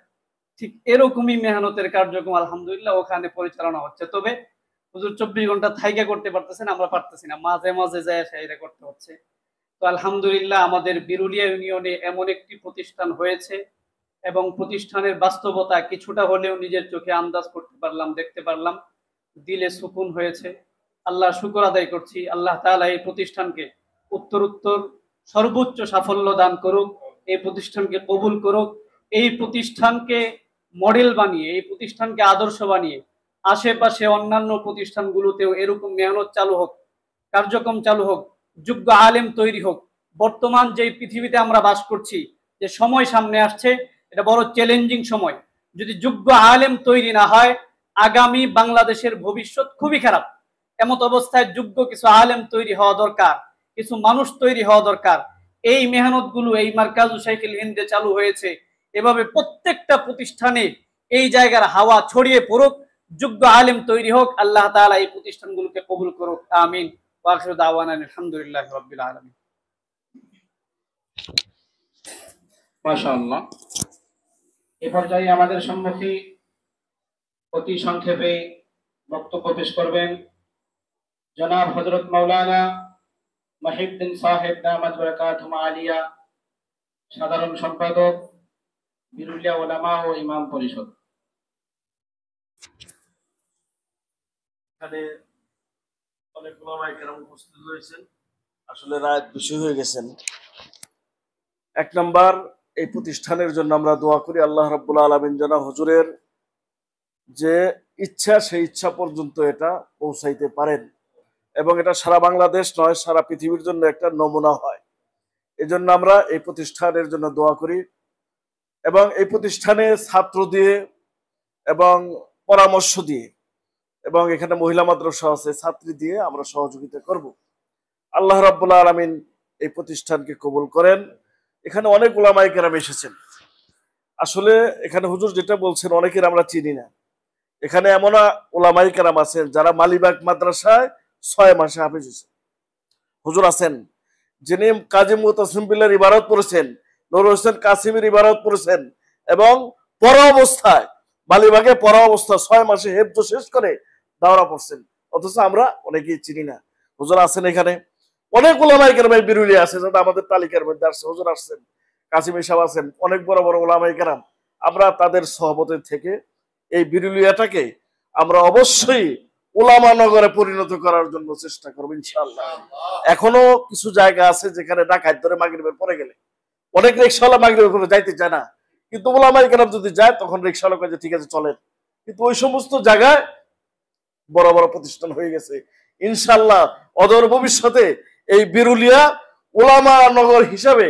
Speaker 10: ঠিক এরকমই মেহনতের কার্যক্রম আলহামদুলিল্লাহ ওখানে পরিচালনা হচ্ছে। তবে হুজুর 24 ঘন্টা থাইকা করতে পারতেছেন, আমরা পারতেছি না, মাঝে মাঝে যায় সেইটা করতে হচ্ছে। তো আলহামদুলিল্লাহ, আমাদের বিরুলিয়া ইউনিয়নে এমন একটি প্রতিষ্ঠান হয়েছে এবং প্রতিষ্ঠানের বাস্তবতা কিছুটা হলেও নিজের চোখে আন্দাজ করতে পারলাম, দেখতে পারলাম, দিলে সুকুন হয়েছে। আল্লাহ শুকর আদায় করছি। আল্লাহ তাআলা এই প্রতিষ্ঠানকে উত্তরোত্তর সর্বোচ্চ সাফল্য দান করুক, এই প্রতিষ্ঠানকে কবুল করুক, এই প্রতিষ্ঠানকে মডেল বানিয়ে, এই প্রতিষ্ঠানকে আদর্শ বানিয়ে আশেপাশে অন্যান্য প্রতিষ্ঠানগুলোতেও এরকম মেহনত চালু হোক, কার্যক্রম চালু হোক, যোগ্য আলেম তৈরি হোক। বর্তমান যে পৃথিবীতে আমরা বাস করছি, যে সময় সামনে আসছে, এটা বড় চ্যালেঞ্জিং সময়। যদি যোগ্য আলেম তৈরি না হয়, আগামী বাংলাদেশের ভবিষ্যৎ খুবই খারাপ। এমত অবস্থায় যোগ্য কিছু আলেম তৈরি হওয়া দরকার, কিছু মানুষ তৈরি হওয়া দরকার। এই মেহনতগুলো এই মারকাজু শাইখুল হিন্দে চালু হয়েছে। এভাবে প্রত্যেকটা প্রতিষ্ঠানে এই জায়গার হাওয়া ছড়িয়ে পড়ুক, যোগ্য আলেম তৈরি হোক। আল্লাহ তাআলা এই প্রতিষ্ঠানগুলোকে কবুল করুক, আমিন। ওয়া আখিরু দাওয়ানা আলহামদুলিল্লাহি রাব্বিল আলামিন।
Speaker 2: মাশাআল্লাহ। এ পর্যায়ে আমাদের সম্মুখে অতি সংক্ষেপে বক্তব্য পেশ করবেন জনাব হযরত মাওলানা মহিউদ্দিন সাহেব দামাত বারাকাতুহুম আলিয়া, সাধারণ সম্পাদক বিরুলিয়া উলামা ও ইমাম পরিষদ।
Speaker 11: এখানে অনেক উলামায়ে কেরাম উপস্থিত হয়েছেন। আসলে রাত বেশি হয়ে গেছেন। এক নাম্বার, এই প্রতিষ্ঠানের জন্য আমরা দোয়া করি আল্লাহ রাব্বুল আলামিন যেন হুজুরের যে ইচ্ছা, সেই ইচ্ছা পর্যন্ত এটা পৌঁছাইতে পারেন এবং এটা সারা বাংলাদেশ নয়, সারা পৃথিবীর জন্য একটা নমুনা হয়। এই জন্য আমরা এই প্রতিষ্ঠানের জন্য দোয়া করি এবং এই প্রতিষ্ঠানে ছাত্র দিয়ে এবং পরামর্শ দিয়ে এবং এখানে মহিলা মাদ্রাসা আছে, ছাত্রী দিয়ে আমরা সহযোগিতা করব। আল্লাহ রাব্বুল আলামিন এই প্রতিষ্ঠানকে কবুল করেন। এখানে অনেক উলামায়ে কেরাম এসেছেন। আসলে এখানে হুজুর যেটা বলছেন, অনেকের আমরা চিনি না। এখানে এমন উলামায়ে কেরাম আছেন যারা মালিবাগ মাদ্রাসায় 6 মাসে হাফেজ হয়েছেন। হুজুর আছেন যিনি কাজী মুতাসিম বিল্লাহর ইবারত পড়েছেন, নূর হোসেন কাসিমের ইবারত পড়েছেন এবং পড়া অবস্থায়, মালিবাগে পড়া অবস্থা 6 মাসে হেফজ শেষ করে দাওরা পড়ছেন। অথচ আমরা অনেকেই চিনি না। হুজুর আছেন এখানে। অনেক উলামায়ে কেরাম বিরুলিয়া আছে যারা আমাদের তালিকার মধ্যে আছে। হুজুর আসছেন, কাসিম সাহেব আছেন, অনেক বড় বড় উলামায়ে কেরাম। আমরা তাদের সহবতে থেকে এই বিরুলিয়াটাকে আমরা অবশ্যই উলামা নগরে পরিণত করার জন্য চেষ্টা করব ইনশাআল্লাহ। এখনো কিছু জায়গা আছে যেখানে ডাকাত ধরে মাগরিবের পরে গেলে অনেক রিকশাওয়ালা মাগরিবের পরে যাইতে চায় না, কিন্তু উলামায়ে কেরাম যদি যায় তখন রিকশাওয়ালা কয় যে ঠিক আছে চলেন। কিন্তু ওই সমস্ত জায়গায় বড় বড় প্রতিষ্ঠান হয়ে গেছে। ইনশাআল্লাহ অদূর ভবিষ্যতে এই বিরুলিয়া উলামা নগর হিসাবে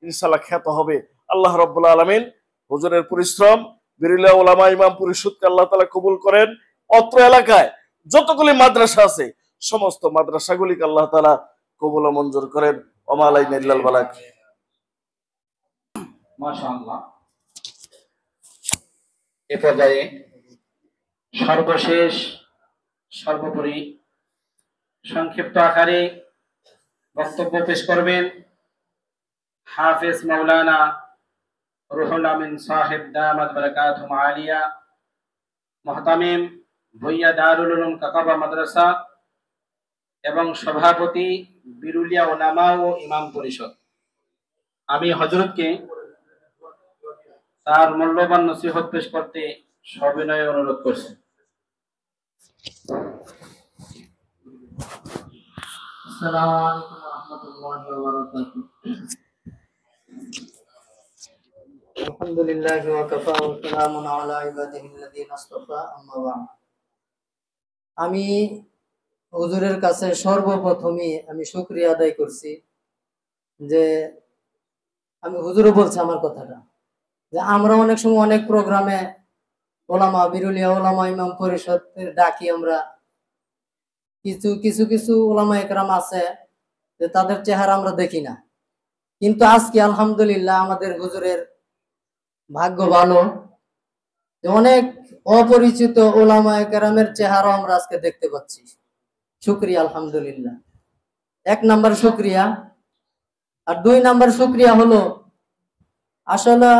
Speaker 11: ইনশাআল্লাহ খ্যাত হবে। আল্লাহ রাব্বুল আলামিন হুজুরের পরিশ্রম, বিরুলিয়া উলামা ইমাম পরিষদকে আল্লাহ তাআলা কবুল করেন। অত্র এলাকায় যতগুলি মাদ্রাসা আছে সমস্ত মাদ্রাসাগুলিকে আল্লাহ তাআলা কবুল ও মঞ্জুর করেন। ওমা আলাইনা ইল্লাল বালাগ।
Speaker 2: মাশাআল্লাহ। এ পর্যায়ে সর্বশেষ সর্বোপরি সংক্ষিপ্ত আকারে বক্তব্য পেশ করবেন হাফেজ মাওলানা রুহুল আমিন সাহেব দামাত বারাকাতুহুম আলিয়া, মুহতামিম ভুইয়া দারুল উলুম কাকাবা মাদ্রাসা এবং সভাপতি বিরুলিয়া উলামা ও ইমাম পরিষদ। আমি হযরতকে তার মূল্যবান নসিহত পেশ করতে সবিনয়ে অনুরোধ করছি।
Speaker 12: আসসালামু আলাইকুম ওয়া রাহমাতুল্লাহি ওয়া বারাকাতুহু। আলহামদুলিল্লাহি ওয়া কাফা ওয়া সালামুন আলা ইবাদিহিল্লাযীনা ইসতাফা, আম্মা বা'দ। আমি হুজুরের কাছে সর্বপ্রথমই আমি শুকরিয়া আদায় করছি যে আমি হুজুরও বলছে আমার কথাটা, যে আমরা অনেক সময় অনেক প্রোগ্রামে ওলামা বিরুলিয়া ওলামা ইমাম পরিষদের ডাকি, আমরা কিছু কিছু কিছু ওলামা একরাম আছে যে তাদের চেহারা আমরা দেখি না, কিন্তু আজকে আলহামদুলিল্লাহ আমাদের হুজুরের ভাগ্য ভালো যে অনেক অপরিচিত ওলামা একরামের চেহারা আমরা আজকে দেখতে পাচ্ছি। শুকরিয়া আলহামদুলিল্লাহ, 1 নাম্বার শুকরিয়া। আর 2 নাম্বার শুকরিয়া হলো, আসলে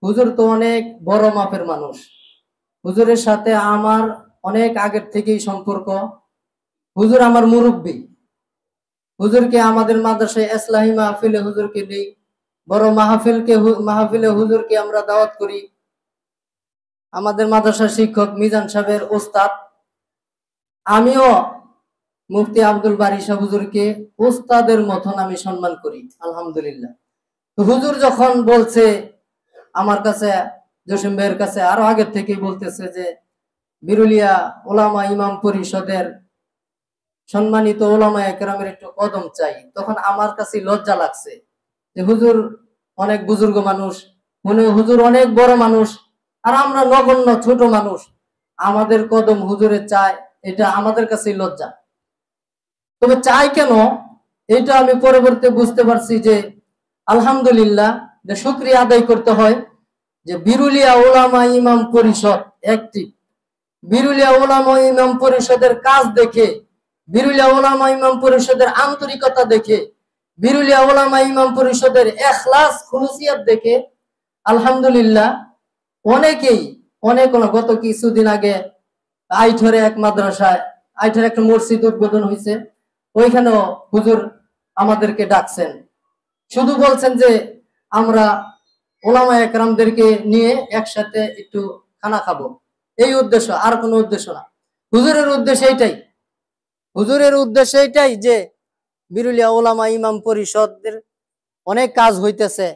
Speaker 12: হুজুর তো অনেক বড় মাপের মানুষ, হুজুরের সাথে আমার অনেক আগের থেকেই সম্পর্ক। হুজুর আমার মুরব্বী, হুজুরকে আমাদের মাদ্রাসায় ইসলাহি মাহফিলে হুজুরকে নেই, বড় মাহফিলে হুজুরকে আমরা দাওয়াত করি। আমাদের মাদ্রাসার শিক্ষক মিজান সাহেবের ওস্তাদ, আমিও মুফতি আব্দুল বারী সাহেব হুজুরকে ওস্তাদের মতন আমি সম্মান করি আলহামদুলিল্লাহ। তো হুজুর যখন বলছে আমার কাছে, জসিম ভাইয়ের কাছে আরো আগের থেকেই বলতেছে যে বিরুলিয়া ওলামা ইমাম পরিষদের সম্মানিত ওলামা একরামের একটু কদম চাই, তখন আমার কাছে লজ্জা লাগছে যে হুজুর অনেক বুজুর্গ মানুষ, হুজুর অনেক বড় মানুষ, আর আমরা নগণ্য ছোট মানুষ, আমাদের কদম হুজুরের চাই, এটা আমাদের কাছে লজ্জা। তবে চাই কেন এটা আমি পরবর্তী বুঝতে পারছি যে আলহামদুলিল্লাহ, যে শুকরিয়া আদায় করতে হয় যে বিরুলিয়া ওলামা ইমাম পরিষদ একটি, বিরুলিয়া ওলামা ইমাম পরিষদের কাজ দেখে, বিরুলিয়া ওলামা ইমাম পরিষদের আন্তরিকতা দেখে, বিরুলিয়া ওলামা ইমাম পরিষদের ইখলাস খুলুসিয়াত দেখে আলহামদুলিল্লাহ অনেকেই গত কিছুদিন আগে আইঠরে এক মাদ্রাসায়, আইঠরে একটা মসজিদ উদ্বোধন হয়েছে, ওইখানেও হুজুর আমাদেরকে ডাকছেন, শুধু বলছেন যে আমরা ওলামা একরামদেরকে নিয়ে একসাথে একটু খানা খাবো, এই উদ্দেশ্য, আর কোনো উদ্দেশ্য না। হুজুরের উদ্দেশ্য এইটাই, হুজুরের উদ্দেশ্য এইটাই যে বিরুলিয়া ওলামা ইমাম পরিষদের অনেক কাজ হইতেছে,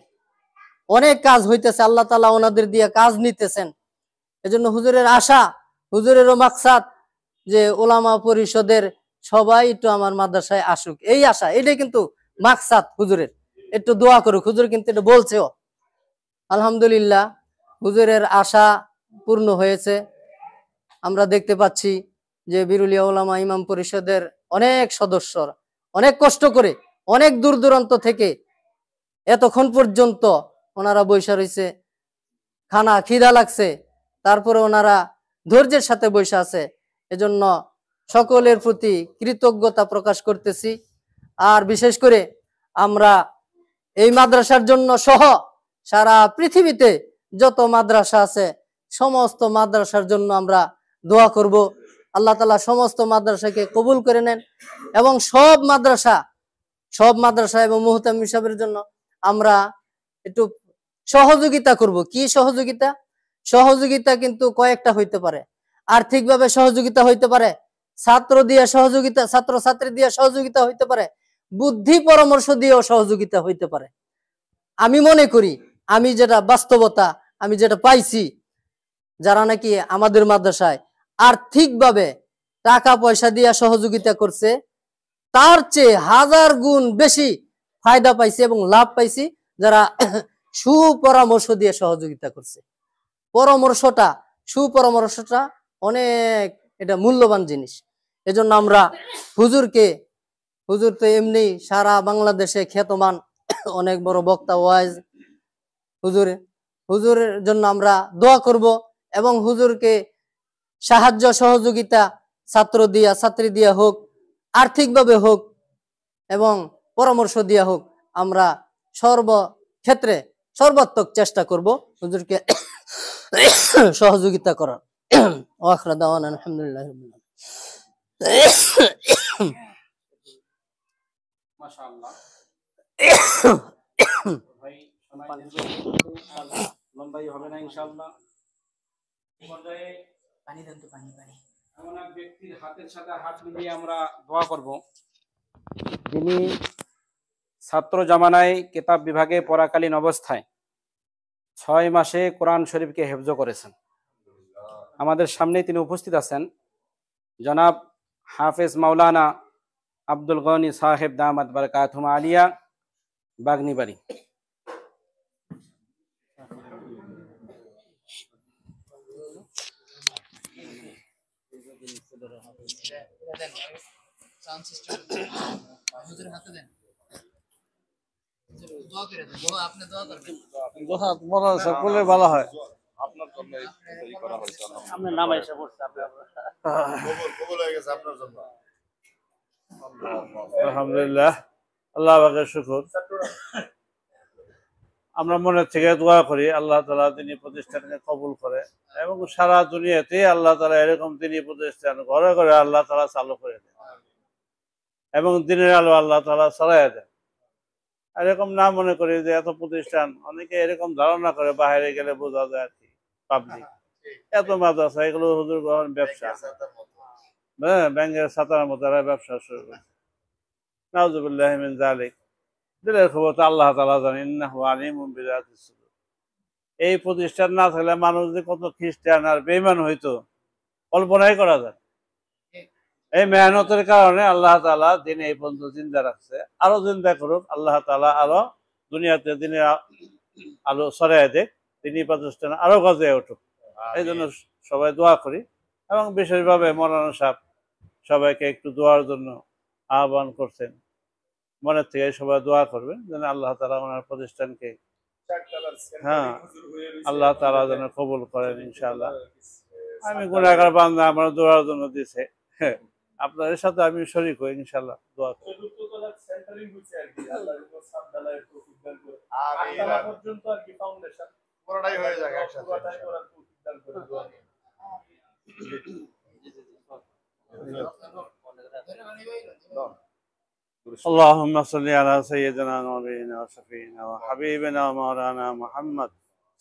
Speaker 12: অনেক কাজ হইতেছে, আল্লাহ তাআলা ওনাদের দিয়ে কাজ নিতেছেন। এজন্য হুজুরের আশা, হুজুরেরও মাকসাদ যে ওলামা পরিষদের সবাই একটু আমার মাদ্রাসায় আসুক, এই আশা, এটাই কিন্তু মাকসাদ হুজুরের। একটু দোয়া করুক, হুজুর কিন্তু এটা বলছেও। আলহামদুলিল্লাহ হুজুরের আশা পূর্ণ হয়েছে। আমরা দেখতে পাচ্ছি যে বিরুলিয়া ওলামা ইমাম পরিষদের অনেক সদস্য অনেক কষ্ট করে, অনেক দূর দূরান্ত থেকে এতক্ষণ পর্যন্ত ওনারা বৈশা রয়েছে, খানা খিদা লাগছে, তারপরে ওনারা ধৈর্যের সাথে বৈশা আছে। এজন্য সকলের প্রতি কৃতজ্ঞতা প্রকাশ করতেছি। আর বিশেষ করে আমরা এই মাদ্রাসার জন্য সহ সারা পৃথিবীতে যত মাদ্রাসা আছে সমস্ত মাদ্রাসার জন্য আমরা দোয়া করব, আল্লাহ তাআলা সমস্ত মাদ্রাসাকে কবুল করে নেন, এবং সব মাদ্রাসা এবং মুহতামিম সাহেবের জন্য আমরা একটু সহযোগিতা করব। কি সহযোগিতা? সহযোগিতা কিন্তু কয়েকটা হইতে পারে। আর্থিকভাবে সহযোগিতা হইতে পারে, ছাত্র দিয়ে সহযোগিতা, ছাত্র ছাত্রী দিয়ে সহযোগিতা হইতে পারে, বুদ্ধি পরামর্শ দিয়েও সহযোগিতা হইতে পারে। আমি মনে করি, আমি যেটা বাস্তবতা, আমি যেটা পাইছি, যারা নাকি আমাদের মাদ্রাসায় আর্থিকভাবে টাকা পয়সা দিয়ে সহযোগিতা করছে, তার চেয়ে 1000 গুণ বেশি ফায়দা পাইছি এবং লাভ পাইছি যারা সুপরামর্শ দিয়ে সহযোগিতা করছে। সুপরামর্শটা অনেক, এটা মূল্যবান জিনিস। এজন্য আমরা হুজুর তো এমনি সারা বাংলাদেশে খ্যাতমান অনেক বড় বক্তা ওয়াইজ, হুজুরের জন্য আমরা দোয়া করব এবং হুজুরকে সাহায্য সহযোগিতা ছাত্রী দিয়া হোক, আর্থিকভাবে হোক এবং পরামর্শ দিয়া হোক, আমরা সর্বক্ষেত্রে সর্বাত্মক চেষ্টা করব হুজুরকে সহযোগিতা করার। ওয়াখির দাওয়ানা আলহামদুলিল্লাহি রাব্বিল আলামিন।
Speaker 2: মাশাআল্লাহ ভাই লম্বাই হবে না ইনশাআল্লাহ। পর্যায়ে
Speaker 6: পানি দেন তো, পানি পানি।
Speaker 2: এমন এক ব্যক্তির হাতের সাথে হাত মিলিয়ে আমরা দোয়া করব, যিনি ছাত্র জামানায় কিতাব বিভাগে পড়াকালীন অবস্থায় 6 মাসে কোরআন শরীফকে হেফজ করেছেন। আমাদের সামনে তিনি উপস্থিত আছেন জনাব হাফেজ মাওলানা আব্দুল গনি সাহেব দামাত বারাকাতুহুম আলিয়া বাগনিবাড়ি।
Speaker 11: ভালো হয়।
Speaker 9: আপনার জন্য এই করা হয়েছে।
Speaker 10: আপনার নাম এসে পড়ছে
Speaker 9: কবুল হয়ে গেছে আপনার জন্য।
Speaker 11: আলহামদুলিল্লাহ, আল্লাহ পাকের শুকর। আমরা মনের থেকে দোয়া করি আল্লাহ তাআলা তিনি প্রতিষ্ঠানকে কবুল করে এবং সারা দুনিয়াতে আল্লাহ তাআলা এরকম তিনি প্রতিষ্ঠান ঘরে ঘরে আল্লাহ তাআলা চালু করে দেন এবং দিনের আলো আল্লাহ তাআলা ছড়াইয়া দেন। এরকম না মনে করি যে এত প্রতিষ্ঠান, অনেকে এরকম ধারণা করে বাইরে গেলে বোঝা যায় আর কি পাবলিক এত মাদ্রাসা, এগুলো হুজুর গ্রহণ ব্যবসা, হ্যাঁ ব্যাংকের ছাতার মতো ব্যবসা শুরু করেছে। নাউযুবিল্লাহি মিন যালিক। দিলের খবর তো আল্লাহ তাআলা জানেন, ইন্নাহু আলিমুম বিযাতিস সুদূর। এই প্রতিষ্ঠান না থাকলে মানুষ যে কত খ্রিস্টান আর বেঈমান হইতো কল্পনাই করা যায়। এই মেহনতের কারণে আল্লাহ তাআলা দিন এই পর্যন্ত জিন্দা রাখছে, আরো জিন্দা করুক আল্লাহ তাআলা, আরো দুনিয়াতে দিনের আলো ছড়াইয়া দেখ, তিনি প্রতিষ্ঠান আরো গজে উঠুক। এই জন্য সবাই দোয়া করি এবং বিশেষভাবে মৌলানা সাহেব সবাইকে একটু দোয়ার জন্য আহ্বান করছেন। মনের থেকে সবাই দোয়া করবেন যেন আল্লাহ তাআলা ওনার প্রতিষ্ঠানকে হ্যাঁ আল্লাহ তাআলা যেন কবুল করেন ইনশাআল্লাহ। আমি গুনাহগার বান্দা, আমার দোয়ার জন্য দিছে, আপনাদের সাথে আমি শরীক হই ইনশাআল্লাহ দোয়া করি। اللهم صل على سيدنا ونبينا وشفينا وحبيبنا ومولانا محمد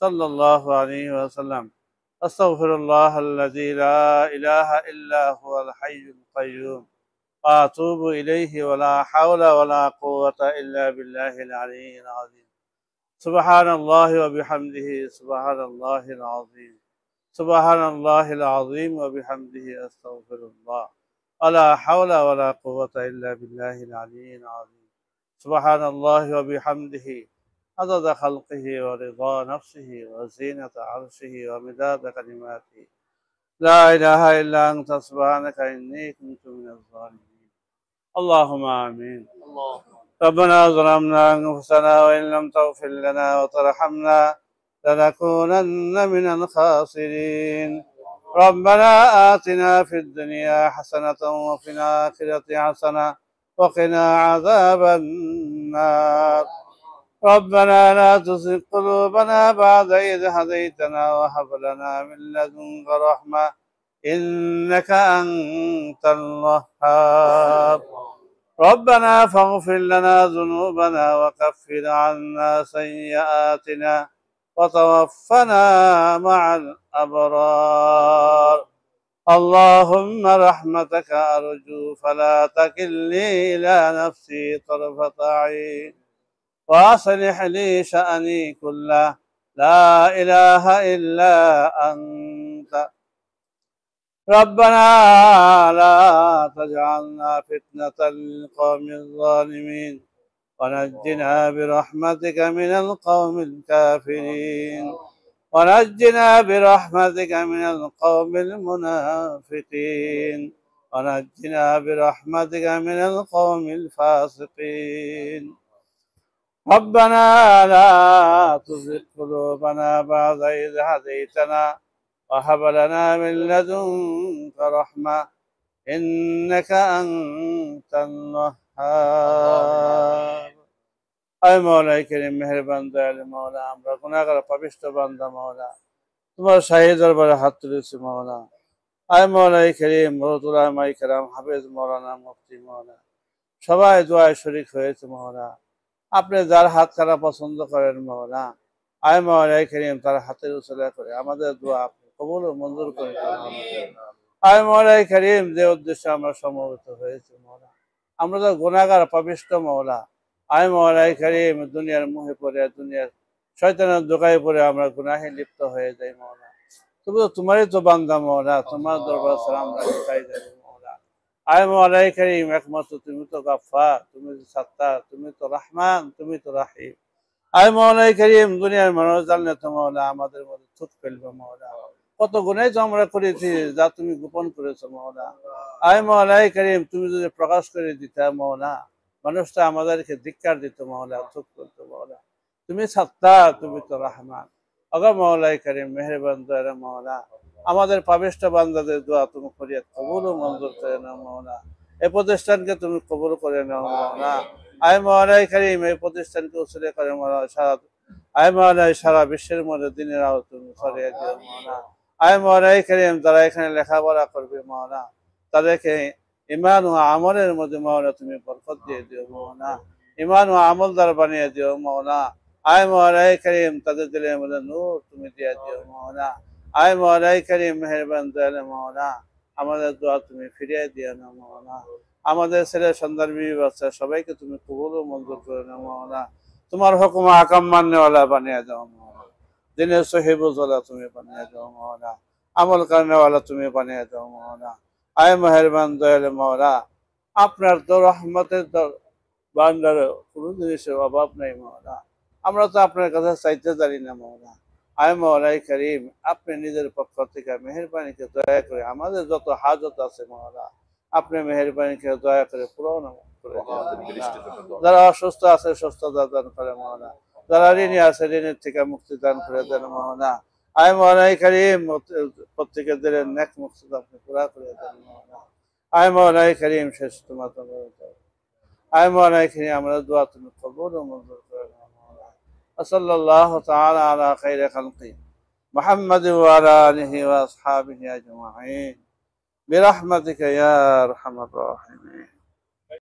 Speaker 11: صلى الله عليه وسلم. أستغفر الله الذي لا إله إلا هو الحي القيوم وأتوب إليه ولا حول ولا قوة إلا بالله العلي العظيم. سبحان الله وبحمده سبحان الله العظيم. سبحان الله العظيم وبحمده أستغفر الله ولا حول ولا قوة إلا بالله العلي العظيم. سبحان الله وبحمده عدد خلقه ورضا نفسه وزينة عرشه ومداد كلماته. لا إله إلا أنت سبحانك إني كنت من الظالمين. اللهم آمين. ربنا ظلمنا أنفسنا وإن لم تغفر لنا وترحمنا لنكونن من الخاسرين. ربنا آتنا في الدنيا حسنة وفي الآخرة حسنة وقنا عذاب النار. ربنا لا تزغ قلوبنا بعد إذ هديتنا وهب لنا من لدنك رحمة إنك أنت الوهاب. ربنا فاغفر لنا ذنوبنا وكفر عنا سيئاتنا وتوفنا مع الأبرار. اللهم رحمتك أرجو فلا تكلني إلى نفسي طرفة عين وأصلح لي شأني كله لا إله إلا أنت. ربنا لا تجعلنا فتنة للقوم الظالمين ونجنا برحمتك من القوم الكافرين ونجنا برحمتك من القوم المنافقين ونجنا برحمتك من القوم الفاسقين. ربنا لا تزغ قلوبنا بعد إذ هديتنا
Speaker 13: وهب لنا من لدنك رحمة إنك أنت الوهاب أي مولاي كريم মেহেরবান দয়ালু মাওলা আমরা গুনাহগার পাপিষ্ঠ বান্দা মাওলা তোমার শাহী দরবারে হাত তুলেছি মাওলা আয় মৌলাই করিম উলামায়ে কেরাম হাফেজ মাওলানা মুফতি মাওলা সবাই দোয়ায় শরীক হয়েছে মাওলা আপনি যার হাত খানা পছন্দ করেন মাওলা আয় মৌলাই করিম তার হাতের উসিলা করে আমাদের দোয়া আপনি কবুল ও মঞ্জুর করে আয় মৌলাই করিম যে উদ্দেশ্যে আমরা সমবেত হয়েছি মাওলা আমরা তো গুনাহগার পাপিষ্ঠ মাওলা আয় মৌলাই করিম দুনিয়ার মোহে পড়ে দুনিয়ার শয়তানের দোকায় পড়ে আমরা গুনাহে লিপ্ত হয়ে যাই মাওলা তবু তোমারই তো বান্দা মাওলা তোমার দরবার সালাম রাখাই যাবে মাওলা আয় মৌলাই করিম একমাত্র তুমি তো গাফফার তুমি তো সাত্তার তুমি তো রহমান তুমি তো রাহিম আয় মৌলাই করিম দুনিয়ার মানুষ জানলে তো মাওলা আমাদের মধ্যে থুত ফেলবে মাওলা কত গুনাহ তো আমরা করেছি যা তুমি গোপন করেছো মাওলা আয় মৌলাই করিম তুমি যদি প্রকাশ করে দিতা মাওলা মানুষটা আমাদেরকে ধিক্কার দিত মাওলা থুত করতো মাওলা তুমি সাত্তার তুমি তো রহমান अगर मौला करीम मेहरबान दया मौला আমাদের পাপিষ্ঠ বান্দাদের দোয়া তুমি ফরিয়াদ কবুল ও মঞ্জুর করে নাও মাওলা এই প্রতিষ্ঠানকে তুমি কবুল করে নাও মাওলা আয় মৌলা করিম এই প্রতিষ্ঠানকে উসিলা করে মাওলা সারা আয় মৌলা সারা বিশ্বের মধ্যে দিনের আলো তুমি ছড়িয়ে দিও মাওলা আয় মৌলা করিম যারা এখানে লেখাপড়া করবে মাওলা তাদেরকে ঈমান ও আমলের মধ্যে মাওলা তুমি বরকত দিয়ে দিও মাওলা ঈমান ও আমলদার বানিয়ে দিও মাওলা আয় মৌলাই করিম তাদের দিলের মধ্যে নূর তুমি দিয়ে দিও মাওলা আয় মৌলাই করিম মেহেরবান দয়ালু মাওলা আমাদের দোয়া তুমি ফিরিয়ে দিও না মাওলা আমাদের ছেলে সন্তান বিবি বাচ্চা সবাইকে তুমি কবুল ও মঞ্জুর করে নাও মাওলা তোমার হুকুম আকাম মাননেওয়ালা বানিয়ে দাও মাওলা দিনের সহি বুঝওয়ালা তুমি বানিয়ে দাও মাওলা আমল করনেওয়ালা তুমি বানিয়ে দাও মাওলা আয় মেহেরবান দয়ালু মাওলা আপনার তো রহমতের ভান্ডারে কোনো জিনিসের অভাব নেই মাওলা আমরা তো আপনার কাছে চাইতে জানি না মাওলা আয় মৌলাই করিম আপনি নিজের পক্ষ থেকে মেহেরবানিকে দয়া করে আমাদের যত হাজত আছে মাওলা আপনি মেহেরবানিকে দয়া করে পূরণ করে দেন যারা অসুস্থ আছে সুস্থতা দান করে মাওলা যারা ঋণী আছে ঋণের থেকে মুক্তি দান করে দেন মাওলা আয় মৌলাই করিম প্রত্যেকের দিলের নেক মুক্তি আপনি পুরা করে দেন মাওলা আয় মৌলাই করিম শেষ তোমার আয় মৌলাই করিম আমরা দোয়া তুমি কবুল ও মঞ্জুর করে নাও وصلى الله تعالى على خير خلقه محمد وعلى آله وأصحابه أجمعين برحمتك يا أرحم الراحمين